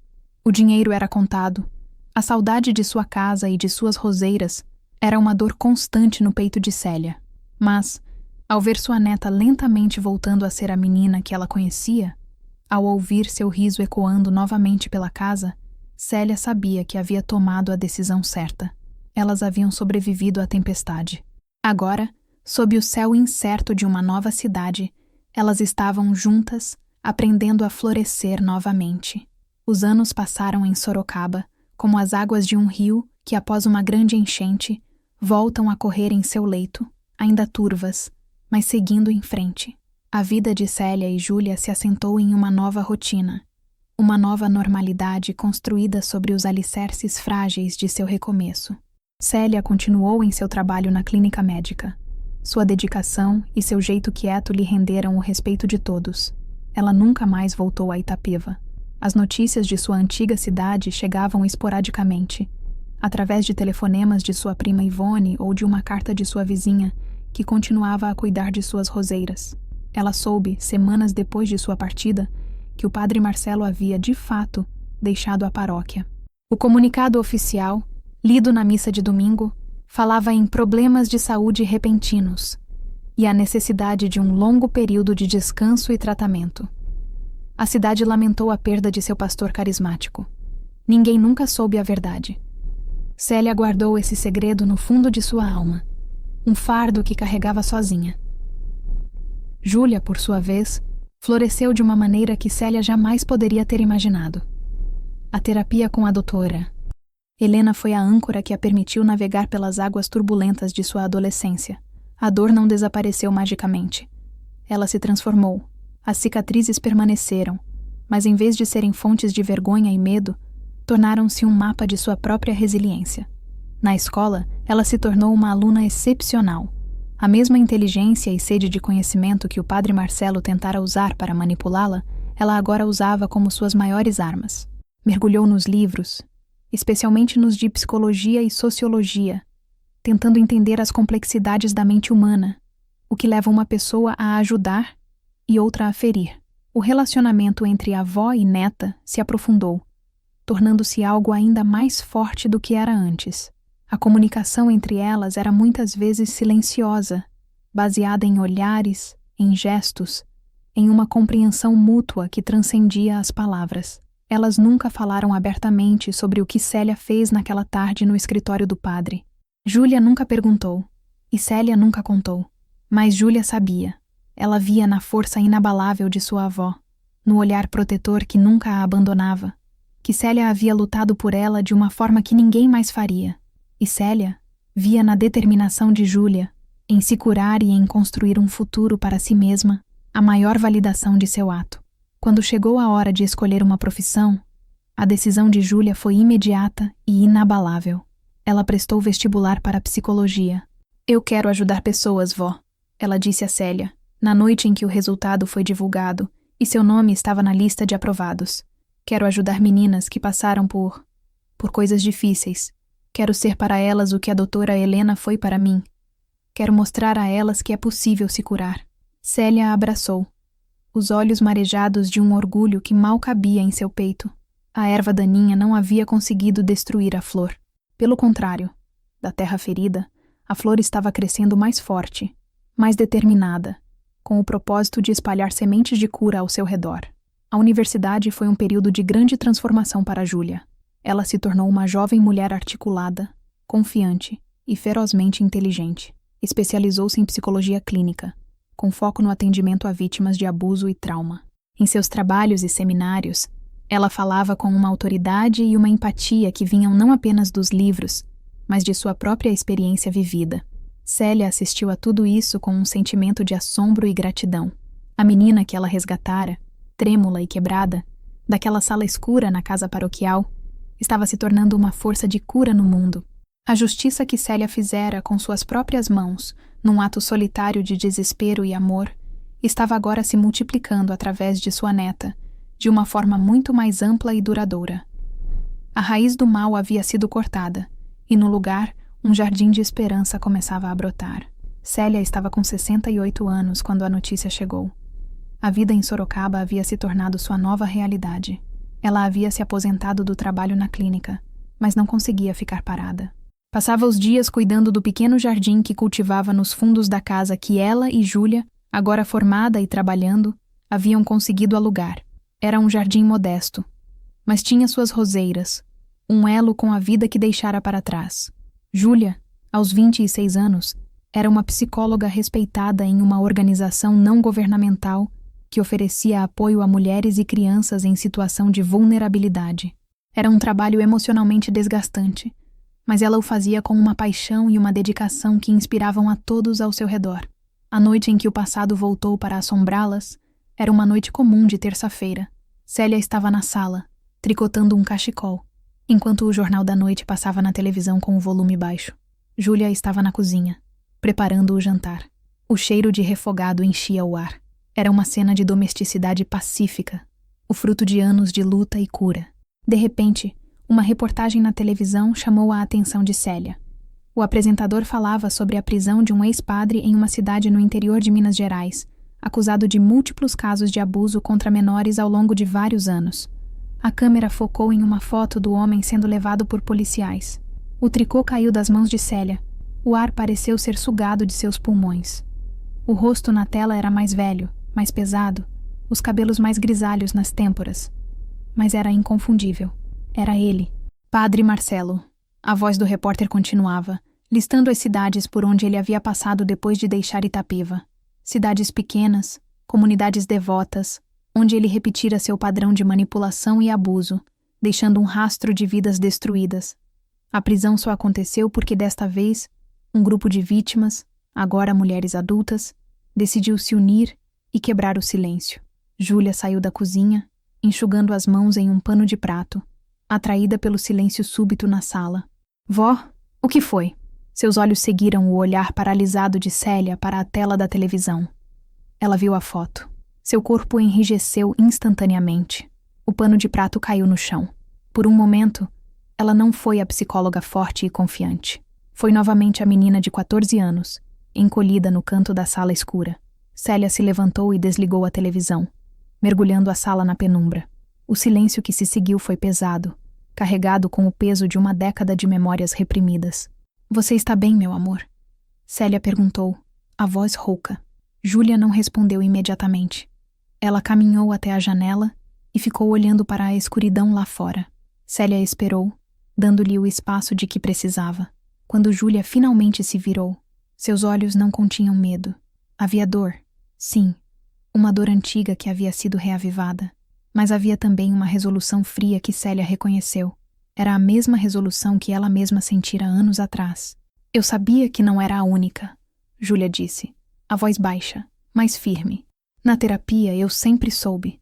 O dinheiro era contado. A saudade de sua casa e de suas roseiras era uma dor constante no peito de Célia. Mas, ao ver sua neta lentamente voltando a ser a menina que ela conhecia, ao ouvir seu riso ecoando novamente pela casa, Célia sabia que havia tomado a decisão certa. Elas haviam sobrevivido à tempestade. Agora, sob o céu incerto de uma nova cidade, elas estavam juntas, aprendendo a florescer novamente. Os anos passaram em Sorocaba, como as águas de um rio que, após uma grande enchente, voltam a correr em seu leito, ainda turvas, mas seguindo em frente. A vida de Célia e Júlia se assentou em uma nova rotina, uma nova normalidade construída sobre os alicerces frágeis de seu recomeço. Célia continuou em seu trabalho na clínica médica. Sua dedicação e seu jeito quieto lhe renderam o respeito de todos. Ela nunca mais voltou a Itapeva. As notícias de sua antiga cidade chegavam esporadicamente, através de telefonemas de sua prima Ivone ou de uma carta de sua vizinha, que continuava a cuidar de suas roseiras. Ela soube, semanas depois de sua partida, que o padre Marcelo havia, de fato, deixado a paróquia. O comunicado oficial, lido na missa de domingo, falava em problemas de saúde repentinos e a necessidade de um longo período de descanso e tratamento. A cidade lamentou a perda de seu pastor carismático. Ninguém nunca soube a verdade. Célia guardou esse segredo no fundo de sua alma, um fardo que carregava sozinha. Júlia, por sua vez, floresceu de uma maneira que Célia jamais poderia ter imaginado. A terapia com a doutora Helena foi a âncora que a permitiu navegar pelas águas turbulentas de sua adolescência. A dor não desapareceu magicamente. Ela se transformou. As cicatrizes permaneceram, mas em vez de serem fontes de vergonha e medo, tornaram-se um mapa de sua própria resiliência. Na escola, ela se tornou uma aluna excepcional. A mesma inteligência e sede de conhecimento que o padre Marcelo tentara usar para manipulá-la, ela agora usava como suas maiores armas. Mergulhou nos livros, especialmente nos de psicologia e sociologia, tentando entender as complexidades da mente humana, o que leva uma pessoa a ajudar e outra a ferir. O relacionamento entre avó e neta se aprofundou, tornando-se algo ainda mais forte do que era antes. A comunicação entre elas era muitas vezes silenciosa, baseada em olhares, em gestos, em uma compreensão mútua que transcendia as palavras. Elas nunca falaram abertamente sobre o que Célia fez naquela tarde no escritório do padre. Júlia nunca perguntou, e Célia nunca contou. Mas Júlia sabia. Ela via na força inabalável de sua avó, no olhar protetor que nunca a abandonava, que Célia havia lutado por ela de uma forma que ninguém mais faria. E Célia via na determinação de Júlia em se curar e em construir um futuro para si mesma a maior validação de seu ato. Quando chegou a hora de escolher uma profissão, a decisão de Júlia foi imediata e inabalável. Ela prestou vestibular para psicologia. "Eu quero ajudar pessoas, vó", ela disse a Célia, na noite em que o resultado foi divulgado e seu nome estava na lista de aprovados. "Quero ajudar meninas que passaram por coisas difíceis. Quero ser para elas o que a doutora Helena foi para mim. Quero mostrar a elas que é possível se curar." Célia a abraçou, os olhos marejados de um orgulho que mal cabia em seu peito. A erva daninha não havia conseguido destruir a flor. Pelo contrário, da terra ferida, a flor estava crescendo mais forte, mais determinada, com o propósito de espalhar sementes de cura ao seu redor. A universidade foi um período de grande transformação para Júlia. Ela se tornou uma jovem mulher articulada, confiante e ferozmente inteligente. Especializou-se em psicologia clínica, com foco no atendimento a vítimas de abuso e trauma. Em seus trabalhos e seminários, ela falava com uma autoridade e uma empatia que vinham não apenas dos livros, mas de sua própria experiência vivida. Célia assistiu a tudo isso com um sentimento de assombro e gratidão. A menina que ela resgatara, trêmula e quebrada, daquela sala escura na casa paroquial, estava se tornando uma força de cura no mundo. A justiça que Célia fizera com suas próprias mãos, num ato solitário de desespero e amor, estava agora se multiplicando através de sua neta, de uma forma muito mais ampla e duradoura. A raiz do mal havia sido cortada, e no lugar, um jardim de esperança começava a brotar. Célia estava com 68 anos quando a notícia chegou. A vida em Sorocaba havia se tornado sua nova realidade. Ela havia se aposentado do trabalho na clínica, mas não conseguia ficar parada. Passava os dias cuidando do pequeno jardim que cultivava nos fundos da casa que ela e Júlia, agora formada e trabalhando, haviam conseguido alugar. Era um jardim modesto, mas tinha suas roseiras, um elo com a vida que deixara para trás. Júlia, aos 26 anos, era uma psicóloga respeitada em uma organização não governamental que oferecia apoio a mulheres e crianças em situação de vulnerabilidade. Era um trabalho emocionalmente desgastante, mas ela o fazia com uma paixão e uma dedicação que inspiravam a todos ao seu redor. A noite em que o passado voltou para assombrá-las era uma noite comum de terça-feira. Célia estava na sala, tricotando um cachecol, enquanto o Jornal da Noite passava na televisão com o volume baixo. Júlia estava na cozinha, preparando o jantar. O cheiro de refogado enchia o ar. Era uma cena de domesticidade pacífica, o fruto de anos de luta e cura. De repente, uma reportagem na televisão chamou a atenção de Célia. O apresentador falava sobre a prisão de um ex-padre em uma cidade no interior de Minas Gerais, acusado de múltiplos casos de abuso contra menores ao longo de vários anos. A câmera focou em uma foto do homem sendo levado por policiais. O tricô caiu das mãos de Célia. O ar pareceu ser sugado de seus pulmões. O rosto na tela era mais velho, mais pesado, os cabelos mais grisalhos nas têmporas. Mas era inconfundível. Era ele, Padre Marcelo. A voz do repórter continuava, listando as cidades por onde ele havia passado depois de deixar Itapeva. Cidades pequenas, comunidades devotas, onde ele repetira seu padrão de manipulação e abuso, deixando um rastro de vidas destruídas. A prisão só aconteceu porque desta vez, um grupo de vítimas, agora mulheres adultas, decidiu se unir e quebrar o silêncio. Júlia saiu da cozinha, enxugando as mãos em um pano de prato, atraída pelo silêncio súbito na sala. "Vó, o que foi?" Seus olhos seguiram o olhar paralisado de Célia para a tela da televisão. Ela viu a foto. Seu corpo enrijeceu instantaneamente. O pano de prato caiu no chão. Por um momento, Ela não foi a psicóloga forte e confiante. Foi novamente a menina de 14 anos, encolhida no canto da sala escura. Célia se levantou e desligou a televisão, mergulhando a sala na penumbra. O silêncio que se seguiu foi pesado, carregado com o peso de uma década de memórias reprimidas. Você está bem, meu amor? Célia perguntou, a voz rouca. Júlia não respondeu imediatamente. Ela caminhou até a janela e ficou olhando para a escuridão lá fora. Célia esperou, dando-lhe o espaço de que precisava. Quando Júlia finalmente se virou, seus olhos não continham medo. Havia dor, sim, uma dor antiga que havia sido reavivada. Mas havia também uma resolução fria que Célia reconheceu. Era a mesma resolução que ela mesma sentira anos atrás. Eu sabia que não era a única, Júlia disse, a voz baixa, mas firme. Na terapia eu sempre soube.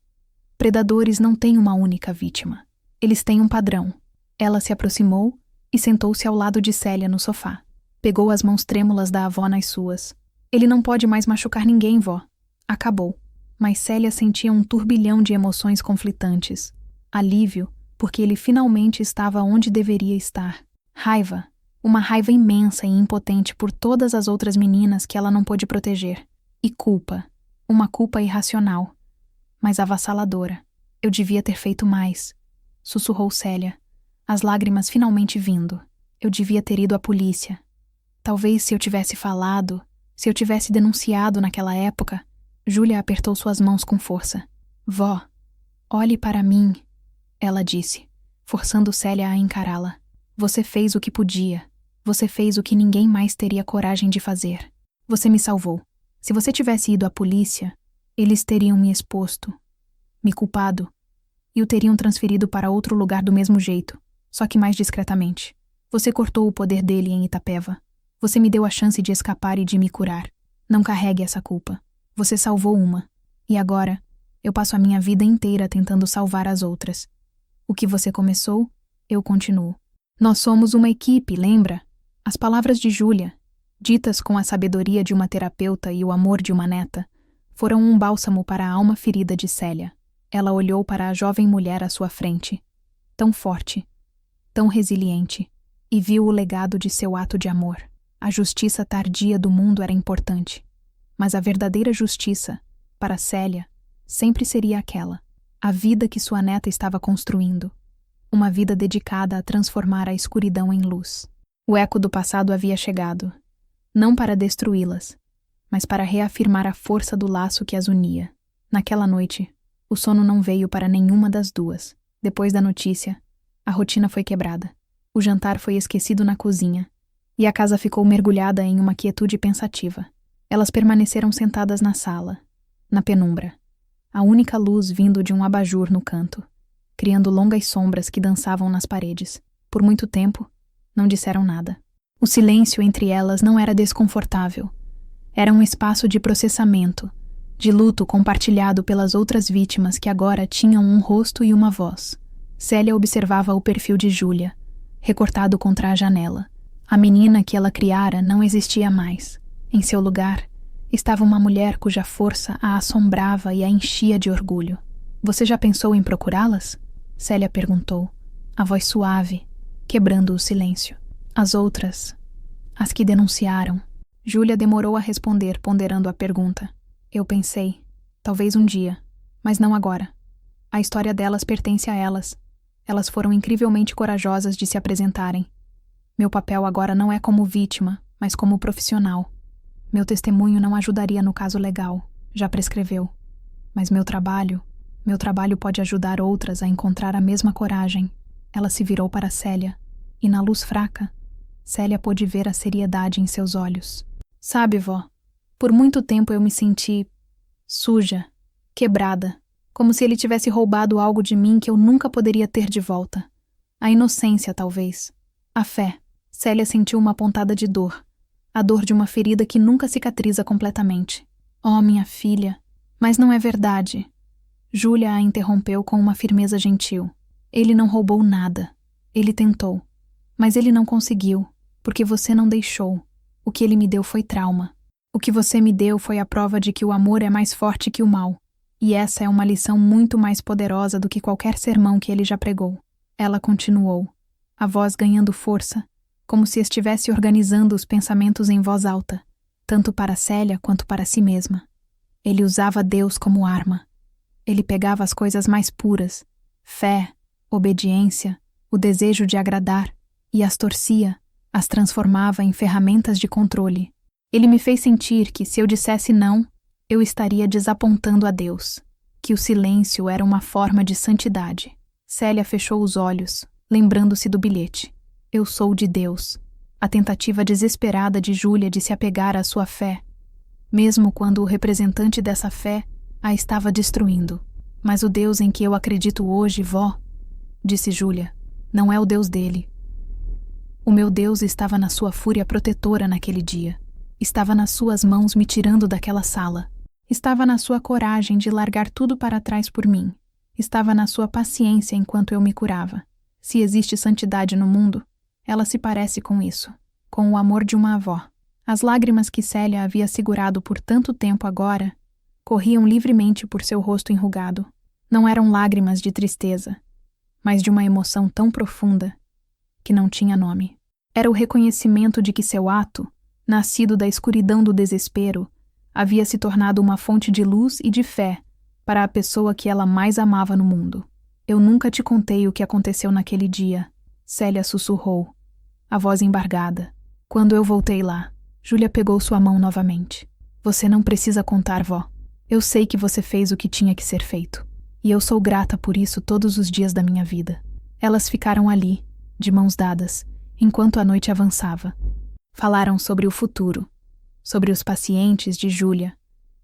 Predadores não têm uma única vítima. Eles têm um padrão. Ela se aproximou e sentou-se ao lado de Célia no sofá. Pegou as mãos trêmulas da avó nas suas. Ele não pode mais machucar ninguém, vó. Acabou. Mas Célia sentia um turbilhão de emoções conflitantes. Alívio, porque ele finalmente estava onde deveria estar. Raiva, uma raiva imensa e impotente por todas as outras meninas que ela não pôde proteger. E culpa, uma culpa irracional, mas avassaladora. Eu devia ter feito mais, sussurrou Célia, as lágrimas finalmente vindo. Eu devia ter ido à polícia. Talvez se eu tivesse falado, se eu tivesse denunciado naquela época. Júlia apertou suas mãos com força. Vó, olhe para mim, ela disse, forçando Célia a encará-la. Você fez o que podia. Você fez o que ninguém mais teria coragem de fazer. Você me salvou. Se você tivesse ido à polícia, eles teriam me exposto, me culpado, e o teriam transferido para outro lugar do mesmo jeito, só que mais discretamente. Você cortou o poder dele em Itapeva. Você me deu a chance de escapar e de me curar. Não carregue essa culpa. Você salvou uma, e agora eu passo a minha vida inteira tentando salvar as outras. O que você começou, eu continuo. Nós somos uma equipe, lembra? As palavras de Júlia, ditas com a sabedoria de uma terapeuta e o amor de uma neta, foram um bálsamo para a alma ferida de Célia. Ela olhou para a jovem mulher à sua frente, tão forte, tão resiliente, e viu o legado de seu ato de amor. A justiça tardia do mundo era importante. Mas a verdadeira justiça, para Célia, sempre seria aquela, a vida que sua neta estava construindo, uma vida dedicada a transformar a escuridão em luz. O eco do passado havia chegado, não para destruí-las, mas para reafirmar a força do laço que as unia. Naquela noite, o sono não veio para nenhuma das duas. Depois da notícia, a rotina foi quebrada. O jantar foi esquecido na cozinha, e a casa ficou mergulhada em uma quietude pensativa. Elas permaneceram sentadas na sala, na penumbra, a única luz vindo de um abajur no canto, criando longas sombras que dançavam nas paredes. Por muito tempo, não disseram nada. O silêncio entre elas não era desconfortável. Era um espaço de processamento, de luto compartilhado pelas outras vítimas que agora tinham um rosto e uma voz. Célia observava o perfil de Júlia, recortado contra a janela. A menina que ela criara não existia mais. Em seu lugar, estava uma mulher cuja força a assombrava e a enchia de orgulho. Você já pensou em procurá-las? Célia perguntou, a voz suave, quebrando o silêncio. As outras, as que denunciaram. Júlia demorou a responder, ponderando a pergunta. Eu pensei, talvez um dia, mas não agora. A história delas pertence a elas. Elas foram incrivelmente corajosas de se apresentarem. Meu papel agora não é como vítima, mas como profissional. Meu testemunho não ajudaria no caso legal, já prescreveu. Mas meu trabalho pode ajudar outras a encontrar a mesma coragem. Ela se virou para Célia, e na luz fraca, Célia pôde ver a seriedade em seus olhos. Sabe, vó, por muito tempo eu me senti suja, quebrada, como se ele tivesse roubado algo de mim que eu nunca poderia ter de volta. A inocência, talvez. A fé. Célia sentiu uma pontada de dor. A dor de uma ferida que nunca cicatriza completamente. Oh, minha filha, mas não é verdade. Júlia a interrompeu com uma firmeza gentil. Ele não roubou nada. Ele tentou. Mas ele não conseguiu, porque você não deixou. O que ele me deu foi trauma. O que você me deu foi a prova de que o amor é mais forte que o mal. E essa é uma lição muito mais poderosa do que qualquer sermão que ele já pregou. Ela continuou. a voz ganhando força, como se estivesse organizando os pensamentos em voz alta, tanto para Célia quanto para si mesma. Ele usava Deus como arma. Ele pegava as coisas mais puras, fé, obediência, o desejo de agradar, e as torcia, as transformava em ferramentas de controle. Ele me fez sentir que, se eu dissesse não, eu estaria desapontando a Deus, que o silêncio era uma forma de santidade. Célia fechou os olhos, lembrando-se do bilhete. Eu sou de Deus. A tentativa desesperada de Júlia de se apegar à sua fé, mesmo quando o representante dessa fé a estava destruindo. Mas o Deus em que eu acredito hoje, vó, disse Júlia, não é o Deus dele. O meu Deus estava na sua fúria protetora naquele dia. Estava nas suas mãos me tirando daquela sala. Estava na sua coragem de largar tudo para trás por mim. Estava na sua paciência enquanto eu me curava. Se existe santidade no mundo, ela se parece com isso, com o amor de uma avó. As lágrimas que Célia havia segurado por tanto tempo agora corriam livremente por seu rosto enrugado. Não eram lágrimas de tristeza, mas de uma emoção tão profunda que não tinha nome. Era o reconhecimento de que seu ato, nascido da escuridão do desespero, havia se tornado uma fonte de luz e de fé para a pessoa que ela mais amava no mundo. Eu nunca te contei o que aconteceu naquele dia, Célia sussurrou, a voz embargada. Quando eu voltei lá, Júlia pegou sua mão novamente. Você não precisa contar, vó. Eu sei que você fez o que tinha que ser feito. E eu sou grata por isso todos os dias da minha vida. Elas ficaram ali, de mãos dadas, enquanto a noite avançava. Falaram sobre o futuro, sobre os pacientes de Júlia,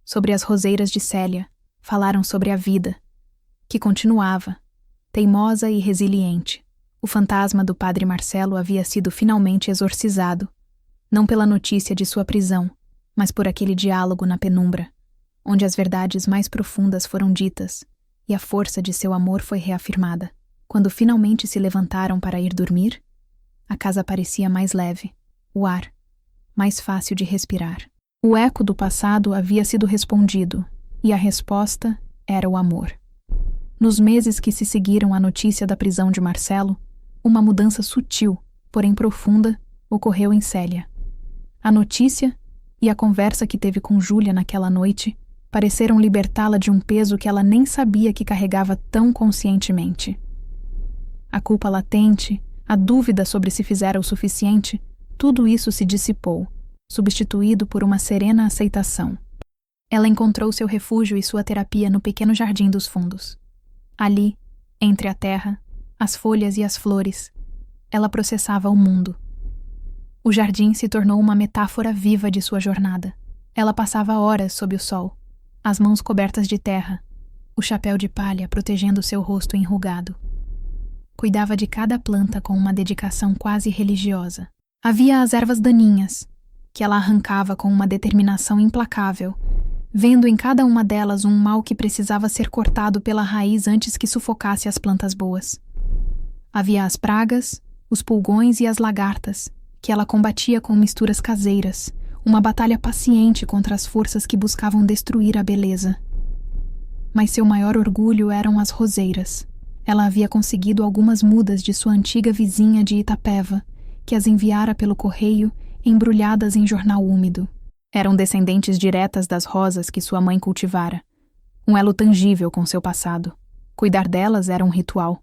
sobre as roseiras de Célia. Falaram sobre a vida, que continuava, teimosa e resiliente. O fantasma do padre Marcelo havia sido finalmente exorcizado, não pela notícia de sua prisão, mas por aquele diálogo na penumbra, onde as verdades mais profundas foram ditas e a força de seu amor foi reafirmada. Quando finalmente se levantaram para ir dormir, a casa parecia mais leve, o ar mais fácil de respirar. O eco do passado havia sido respondido, e a resposta era o amor. Nos meses que se seguiram à notícia da prisão de Marcelo, uma mudança sutil, porém profunda, ocorreu em Célia. A notícia e a conversa que teve com Júlia naquela noite pareceram libertá-la de um peso que ela nem sabia que carregava tão conscientemente. A culpa latente, a dúvida sobre se fizera o suficiente, tudo isso se dissipou, substituído por uma serena aceitação. Ela encontrou seu refúgio e sua terapia no pequeno jardim dos fundos. Ali, entre a terra, as folhas e as flores, ela processava o mundo. O jardim se tornou uma metáfora viva de sua jornada. Ela passava horas sob o sol, as mãos cobertas de terra, o chapéu de palha protegendo seu rosto enrugado. Cuidava de cada planta com uma dedicação quase religiosa. Havia as ervas daninhas, que ela arrancava com uma determinação implacável, vendo em cada uma delas um mal que precisava ser cortado pela raiz antes que sufocasse as plantas boas. Havia as pragas, os pulgões e as lagartas, que ela combatia com misturas caseiras, uma batalha paciente contra as forças que buscavam destruir a beleza. Mas seu maior orgulho eram as roseiras. Ela havia conseguido algumas mudas de sua antiga vizinha de Itapeva, que as enviara pelo correio, embrulhadas em jornal úmido. Eram descendentes diretas das rosas que sua mãe cultivara, um elo tangível com seu passado. Cuidar delas era um ritual.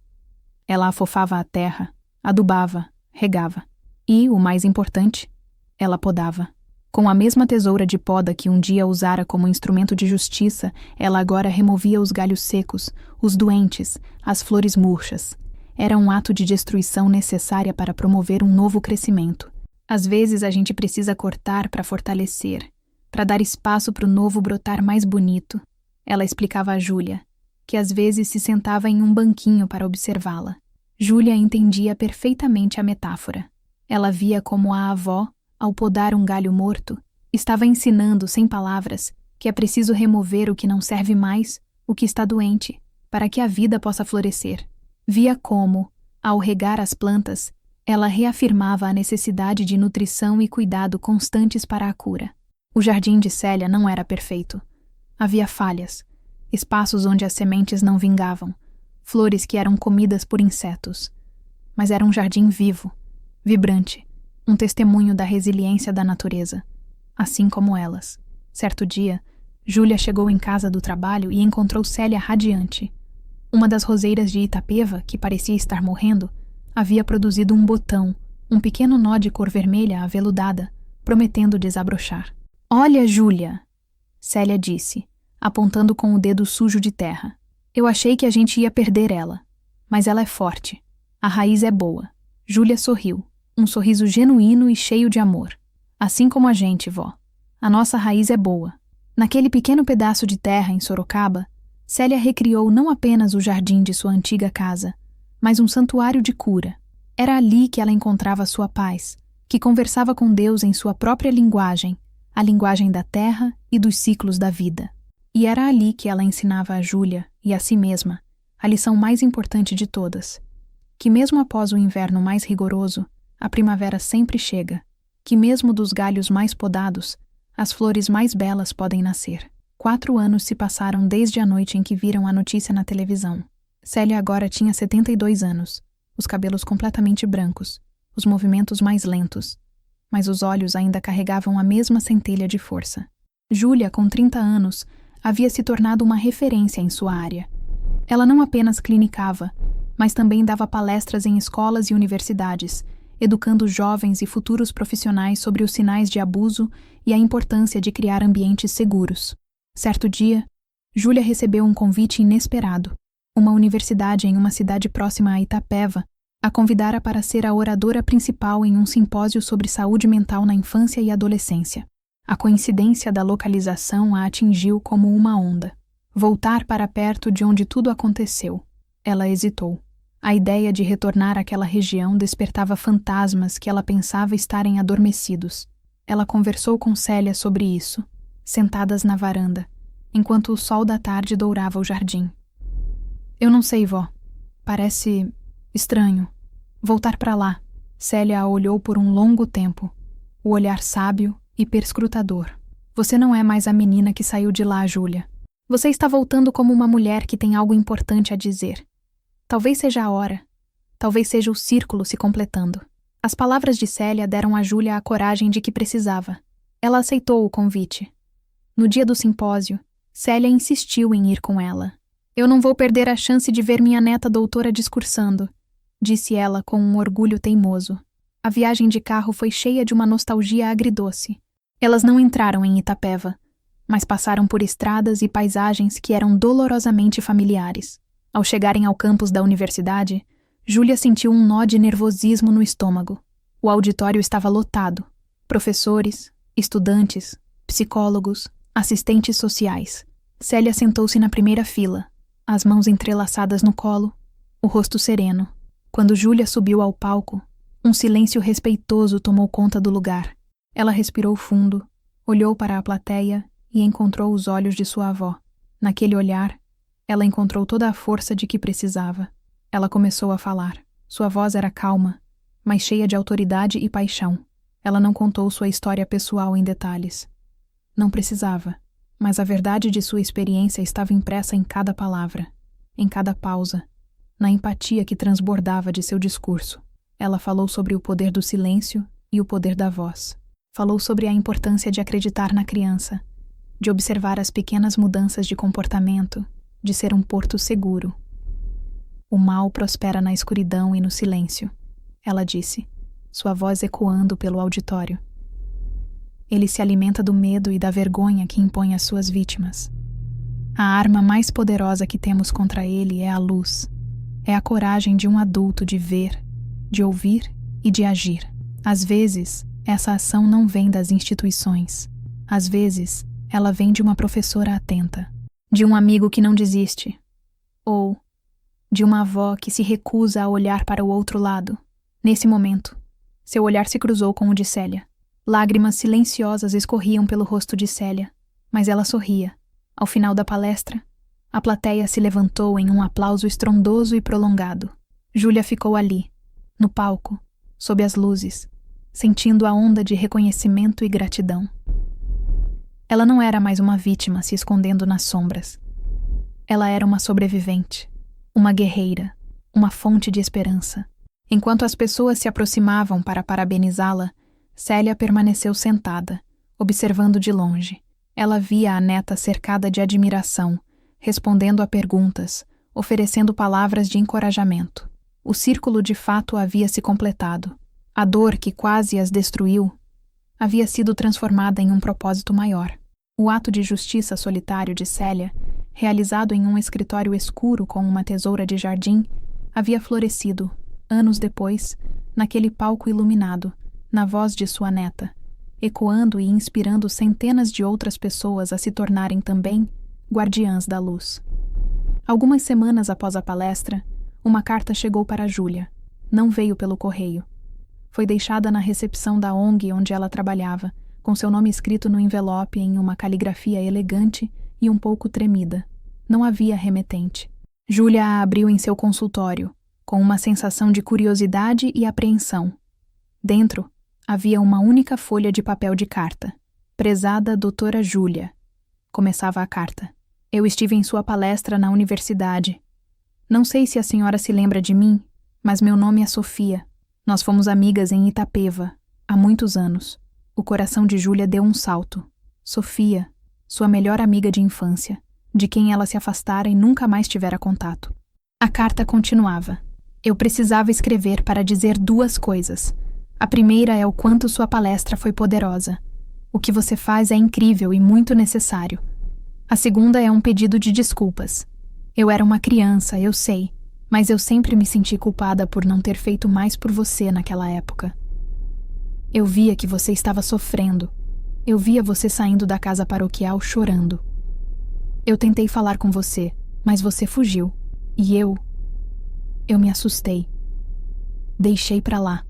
Ela afofava a terra, adubava, regava. E, o mais importante, ela podava. Com a mesma tesoura de poda que um dia usara como instrumento de justiça, ela agora removia os galhos secos, os doentes, as flores murchas. Era um ato de destruição necessária para promover um novo crescimento. Às vezes a gente precisa cortar para fortalecer, para dar espaço para o novo brotar mais bonito. Ela explicava a Júlia, que às vezes se sentava em um banquinho para observá-la. Júlia entendia perfeitamente a metáfora. Ela via como a avó, ao podar um galho morto, estava ensinando, sem palavras, que é preciso remover o que não serve mais, o que está doente, para que a vida possa florescer. Via como, ao regar as plantas, ela reafirmava a necessidade de nutrição e cuidado constantes para a cura. O jardim de Célia não era perfeito. Havia falhas, espaços onde as sementes não vingavam, flores que eram comidas por insetos. mas era um jardim vivo, vibrante, um testemunho da resiliência da natureza, assim como elas. Certo dia, Júlia chegou em casa do trabalho e encontrou Célia radiante. Uma das roseiras de Itapeva, que parecia estar morrendo, havia produzido um botão, um pequeno nó de cor vermelha aveludada, prometendo desabrochar. "Olha, Júlia", Célia disse, apontando com o dedo sujo de terra. "Eu achei que a gente ia perder ela, mas ela é forte. A raiz é boa." Júlia sorriu, um sorriso genuíno e cheio de amor. "Assim como a gente, vó. A nossa raiz é boa." Naquele pequeno pedaço de terra em Sorocaba, Célia recriou não apenas o jardim de sua antiga casa, mas um santuário de cura. Era ali que ela encontrava sua paz, que conversava com Deus em sua própria linguagem, a linguagem da terra e dos ciclos da vida. E era ali que ela ensinava a Júlia e a si mesma a lição mais importante de todas, que mesmo após o inverno mais rigoroso, a primavera sempre chega, que mesmo dos galhos mais podados, as flores mais belas podem nascer. 4 anos se passaram desde a noite em que viram a notícia na televisão. Célia agora tinha 72 anos, os cabelos completamente brancos, os movimentos mais lentos, mas os olhos ainda carregavam a mesma centelha de força. Júlia, com 30 anos, havia se tornado uma referência em sua área. Ela não apenas clinicava, mas também dava palestras em escolas e universidades, educando jovens e futuros profissionais sobre os sinais de abuso e a importância de criar ambientes seguros. Certo dia, Júlia recebeu um convite inesperado. Uma universidade em uma cidade próxima a Itapeva a convidara para ser a oradora principal em um simpósio sobre saúde mental na infância e adolescência. A coincidência da localização a atingiu como uma onda. Voltar para perto de onde tudo aconteceu. Ela hesitou. A ideia de retornar àquela região despertava fantasmas que ela pensava estarem adormecidos. Ela conversou com Célia sobre isso, sentadas na varanda, enquanto o sol da tarde dourava o jardim. "Eu não sei, vó. Parece estranho. Voltar para lá." Célia a olhou por um longo tempo, o olhar sábio e perscrutador. "Você não é mais a menina que saiu de lá, Júlia. Você está voltando como uma mulher que tem algo importante a dizer. Talvez seja a hora. Talvez seja o círculo se completando." As palavras de Célia deram a Júlia a coragem de que precisava. Ela aceitou o convite. No dia do simpósio, Célia insistiu em ir com ela. "Eu não vou perder a chance de ver minha neta doutora discursando", disse ela com um orgulho teimoso. A viagem de carro foi cheia de uma nostalgia agridoce. Elas não entraram em Itapeva, mas passaram por estradas e paisagens que eram dolorosamente familiares. Ao chegarem ao campus da universidade, Júlia sentiu um nó de nervosismo no estômago. O auditório estava lotado. Professores, estudantes, psicólogos, assistentes sociais. Célia sentou-se na primeira fila, as mãos entrelaçadas no colo, o rosto sereno. Quando Júlia subiu ao palco, um silêncio respeitoso tomou conta do lugar. Ela respirou fundo, olhou para a plateia e encontrou os olhos de sua avó. Naquele olhar, ela encontrou toda a força de que precisava. Ela começou a falar. Sua voz era calma, mas cheia de autoridade e paixão. Ela não contou sua história pessoal em detalhes. Não precisava, mas a verdade de sua experiência estava impressa em cada palavra, em cada pausa, na empatia que transbordava de seu discurso. Ela falou sobre o poder do silêncio e o poder da voz. Falou sobre a importância de acreditar na criança, de observar as pequenas mudanças de comportamento, de ser um porto seguro. "O mal prospera na escuridão e no silêncio", ela disse, sua voz ecoando pelo auditório. "Ele se alimenta do medo e da vergonha que impõe às suas vítimas. A arma mais poderosa que temos contra ele é a luz. É a coragem de um adulto de ver, de ouvir e de agir. Às vezes, essa ação não vem das instituições. Às vezes, ela vem de uma professora atenta, de um amigo que não desiste, ou de uma avó que se recusa a olhar para o outro lado." Nesse momento, seu olhar se cruzou com o de Célia. Lágrimas silenciosas escorriam pelo rosto de Célia, mas ela sorria. Ao final da palestra, a plateia se levantou em um aplauso estrondoso e prolongado. Júlia ficou ali, no palco, sob as luzes, sentindo a onda de reconhecimento e gratidão. Ela não era mais uma vítima se escondendo nas sombras. Ela era uma sobrevivente, uma guerreira, uma fonte de esperança. Enquanto as pessoas se aproximavam para parabenizá-la, Célia permaneceu sentada, observando de longe. Ela via a neta cercada de admiração, respondendo a perguntas, oferecendo palavras de encorajamento. O círculo de fato havia se completado. A dor que quase as destruiu havia sido transformada em um propósito maior. O ato de justiça solitário de Célia, realizado em um escritório escuro com uma tesoura de jardim, havia florescido, anos depois, naquele palco iluminado, na voz de sua neta, ecoando e inspirando centenas de outras pessoas a se tornarem também guardiãs da luz. Algumas semanas após a palestra, uma carta chegou para Júlia. Não veio pelo correio. Foi deixada na recepção da ONG onde ela trabalhava, com seu nome escrito no envelope em uma caligrafia elegante e um pouco tremida. Não havia remetente. Júlia a abriu em seu consultório, com uma sensação de curiosidade e apreensão. Dentro, havia uma única folha de papel de carta. Prezada doutora Júlia. Começava a carta. Eu estive em sua palestra na universidade. Não sei se a senhora se lembra de mim, mas meu nome é Sofia. Nós fomos amigas em Itapeva, há muitos anos. O coração de Júlia deu um salto. Sofia, sua melhor amiga de infância, de quem ela se afastara e nunca mais tivera contato. A carta continuava. Eu precisava escrever para dizer duas coisas. A primeira é o quanto sua palestra foi poderosa. O que você faz é incrível e muito necessário. A segunda é um pedido de desculpas. Eu era uma criança, eu sei, mas eu sempre me senti culpada por não ter feito mais por você naquela época. Eu via que você estava sofrendo. Eu via você saindo da casa paroquial chorando. Eu tentei falar com você, mas você fugiu. E eu me assustei. Deixei pra lá.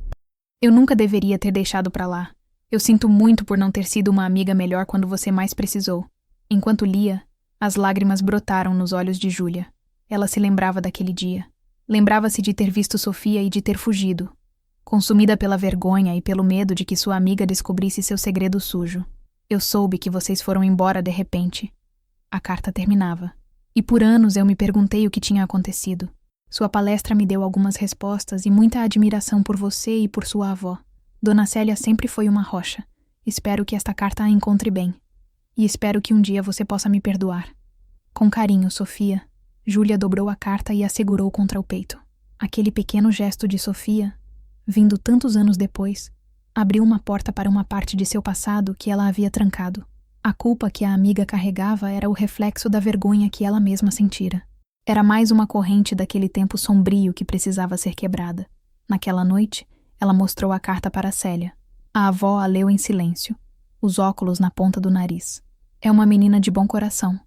Eu nunca deveria ter deixado pra lá. Eu sinto muito por não ter sido uma amiga melhor quando você mais precisou. Enquanto lia, as lágrimas brotaram nos olhos de Júlia. Ela se lembrava daquele dia. Lembrava-se de ter visto Sofia e de ter fugido, consumida pela vergonha e pelo medo de que sua amiga descobrisse seu segredo sujo. Eu soube que vocês foram embora de repente. A carta terminava. E por anos eu me perguntei o que tinha acontecido. Sua palestra me deu algumas respostas e muita admiração por você e por sua avó. Dona Célia sempre foi uma rocha. Espero que esta carta a encontre bem. E espero que um dia você possa me perdoar. Com carinho, Sofia. Júlia dobrou a carta e a segurou contra o peito. Aquele pequeno gesto de Sofia, vindo tantos anos depois, abriu uma porta para uma parte de seu passado que ela havia trancado. A culpa que a amiga carregava era o reflexo da vergonha que ela mesma sentira. Era mais uma corrente daquele tempo sombrio que precisava ser quebrada. Naquela noite, ela mostrou a carta para Célia. A avó a leu em silêncio, os óculos na ponta do nariz. É uma menina de bom coração,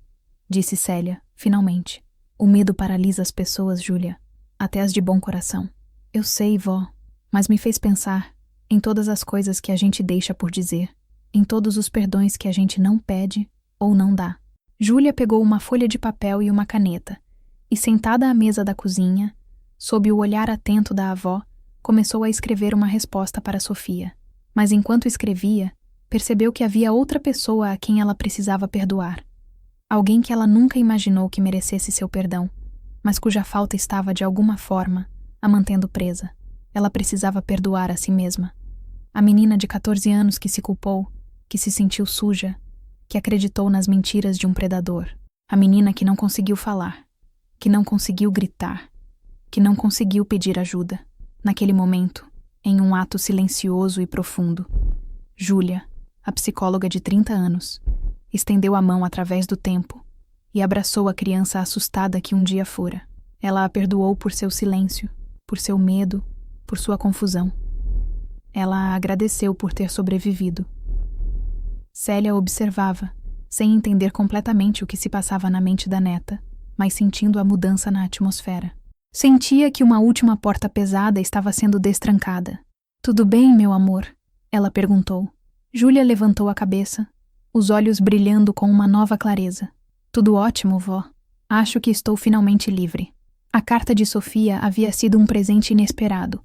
disse Célia, finalmente. O medo paralisa as pessoas, Júlia, até as de bom coração. Eu sei, vó, mas me fez pensar em todas as coisas que a gente deixa por dizer, em todos os perdões que a gente não pede ou não dá. Júlia pegou uma folha de papel e uma caneta, e sentada à mesa da cozinha, sob o olhar atento da avó, começou a escrever uma resposta para Sofia. Mas enquanto escrevia, percebeu que havia outra pessoa a quem ela precisava perdoar. Alguém que ela nunca imaginou que merecesse seu perdão, mas cuja falta estava, de alguma forma, a mantendo presa. Ela precisava perdoar a si mesma. A menina de 14 anos que se culpou, que se sentiu suja, que acreditou nas mentiras de um predador. A menina que não conseguiu falar, que não conseguiu gritar, que não conseguiu pedir ajuda. Naquele momento, em um ato silencioso e profundo, Júlia, a psicóloga de 30 anos, estendeu a mão através do tempo e abraçou a criança assustada que um dia fora. Ela a perdoou por seu silêncio, por seu medo, por sua confusão. Ela a agradeceu por ter sobrevivido. Célia observava, sem entender completamente o que se passava na mente da neta, mas sentindo a mudança na atmosfera. Sentia que uma última porta pesada estava sendo destrancada. "Tudo bem, meu amor?" ela perguntou. Júlia levantou a cabeça, os olhos brilhando com uma nova clareza. "Tudo ótimo, vó. Acho que estou finalmente livre." A carta de Sofia havia sido um presente inesperado,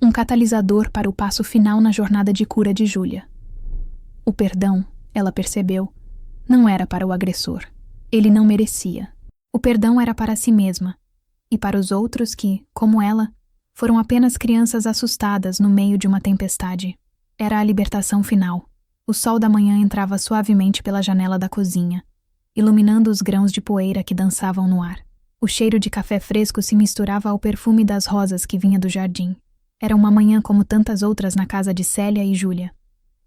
um catalisador para o passo final na jornada de cura de Júlia. O perdão, ela percebeu, não era para o agressor. Ele não merecia. O perdão era para si mesma e para os outros que, como ela, Foram apenas crianças assustadas no meio de uma tempestade. Era a libertação final. O sol da manhã entrava suavemente pela janela da cozinha, iluminando os grãos de poeira que dançavam no ar. O cheiro de café fresco se misturava ao perfume das rosas que vinha do jardim. Era uma manhã como tantas outras na casa de Célia e Júlia.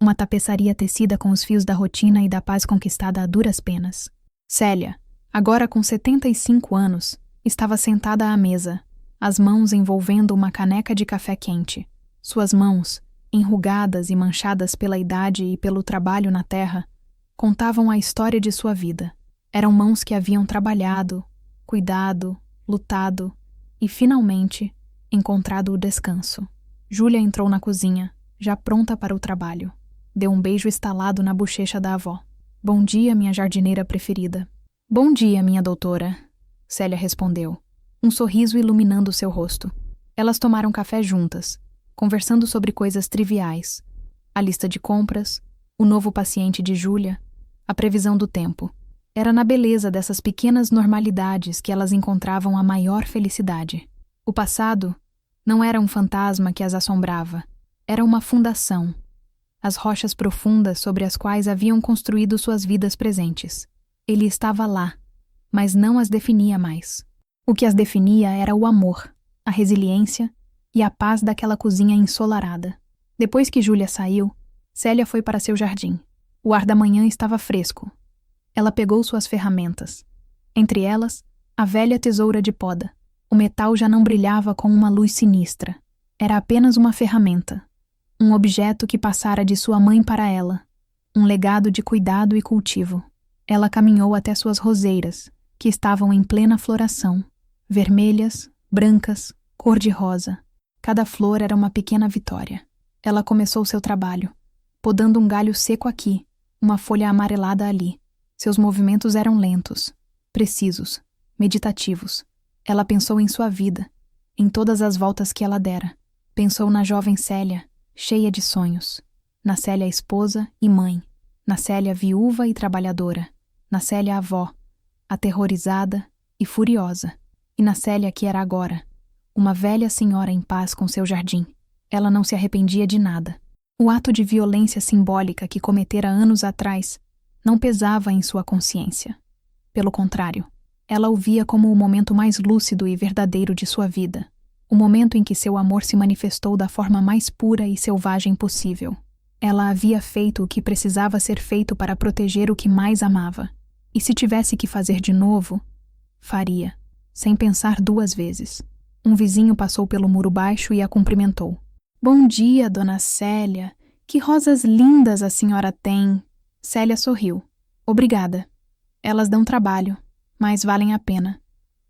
Uma tapeçaria tecida com os fios da rotina e da paz conquistada a duras penas. Célia, agora com 75 anos, estava sentada à mesa, as mãos envolvendo uma caneca de café quente. Suas mãos, enrugadas e manchadas pela idade e pelo trabalho na terra, contavam a história de sua vida. Eram mãos que haviam trabalhado, cuidado, lutado e, finalmente, encontrado o descanso. Júlia entrou na cozinha, já pronta para o trabalho. Deu um beijo estalado na bochecha da avó. Bom dia, minha jardineira preferida. Bom dia, minha doutora, Célia respondeu, um sorriso iluminando seu rosto. Elas tomaram café juntas, conversando sobre coisas triviais. A lista de compras, o novo paciente de Júlia, a previsão do tempo. Era na beleza dessas pequenas normalidades que elas encontravam a maior felicidade. O passado não era um fantasma que as assombrava, era uma fundação, as rochas profundas sobre as quais haviam construído suas vidas presentes. Ele estava lá, mas não as definia mais. O que as definia era o amor, a resiliência e a paz daquela cozinha ensolarada. Depois que Júlia saiu, Célia foi para seu jardim. O ar da manhã estava fresco. Ela pegou suas ferramentas. Entre elas, a velha tesoura de poda. O metal já não brilhava com uma luz sinistra. Era apenas uma ferramenta. Um objeto que passara de sua mãe para ela. Um legado de cuidado e cultivo. Ela caminhou até suas roseiras, que estavam em plena floração. Vermelhas, brancas, cor-de-rosa. Cada flor era uma pequena vitória. Ela começou seu trabalho, podando um galho seco aqui, uma folha amarelada ali. Seus movimentos eram lentos, precisos, meditativos. Ela pensou em sua vida, em todas as voltas que ela dera. Pensou na jovem Célia, cheia de sonhos. Na Célia esposa e mãe. Na Célia viúva e trabalhadora. Na Célia avó, aterrorizada e furiosa. E na Célia que era agora, uma velha senhora em paz com seu jardim. Ela não se arrependia de nada. O ato de violência simbólica que cometera anos atrás não pesava em sua consciência. Pelo contrário, ela o via como o momento mais lúcido e verdadeiro de sua vida, o momento em que seu amor se manifestou da forma mais pura e selvagem possível. Ela havia feito o que precisava ser feito para proteger o que mais amava, e se tivesse que fazer de novo, faria, sem pensar duas vezes. Um vizinho passou pelo muro baixo e a cumprimentou. Bom dia, dona Célia. Que rosas lindas a senhora tem. Célia sorriu. Obrigada. Elas dão trabalho, mas valem a pena.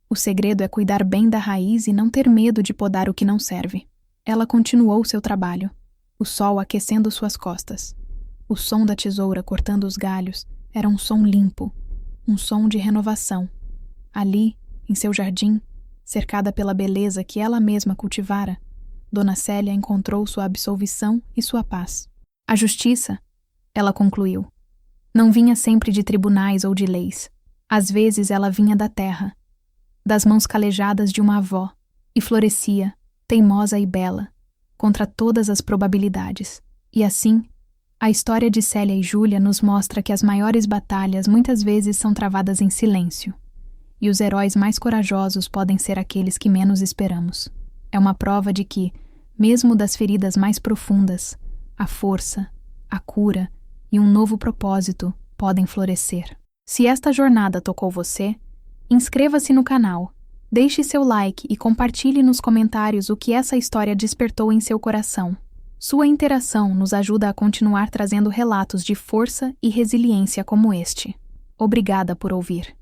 O segredo é cuidar bem da raiz e não ter medo de podar o que não serve. Ela continuou seu trabalho, o sol aquecendo suas costas. O som da tesoura cortando os galhos era um som limpo, um som de renovação. Ali, em seu jardim, cercada pela beleza que ela mesma cultivara, Dona Célia encontrou sua absolvição e sua paz. A justiça, ela concluiu, não vinha sempre de tribunais ou de leis. Às vezes ela vinha da terra, das mãos calejadas de uma avó, e florescia, teimosa e bela, contra todas as probabilidades. E assim, a história de Célia e Júlia nos mostra que as maiores batalhas muitas vezes são travadas em silêncio, e os heróis mais corajosos podem ser aqueles que menos esperamos. É uma prova de que, mesmo das feridas mais profundas, a força, a cura e um novo propósito podem florescer. Se esta jornada tocou você, inscreva-se no canal, deixe seu like e compartilhe nos comentários o que essa história despertou em seu coração. Sua interação nos ajuda a continuar trazendo relatos de força e resiliência como este. Obrigada por ouvir.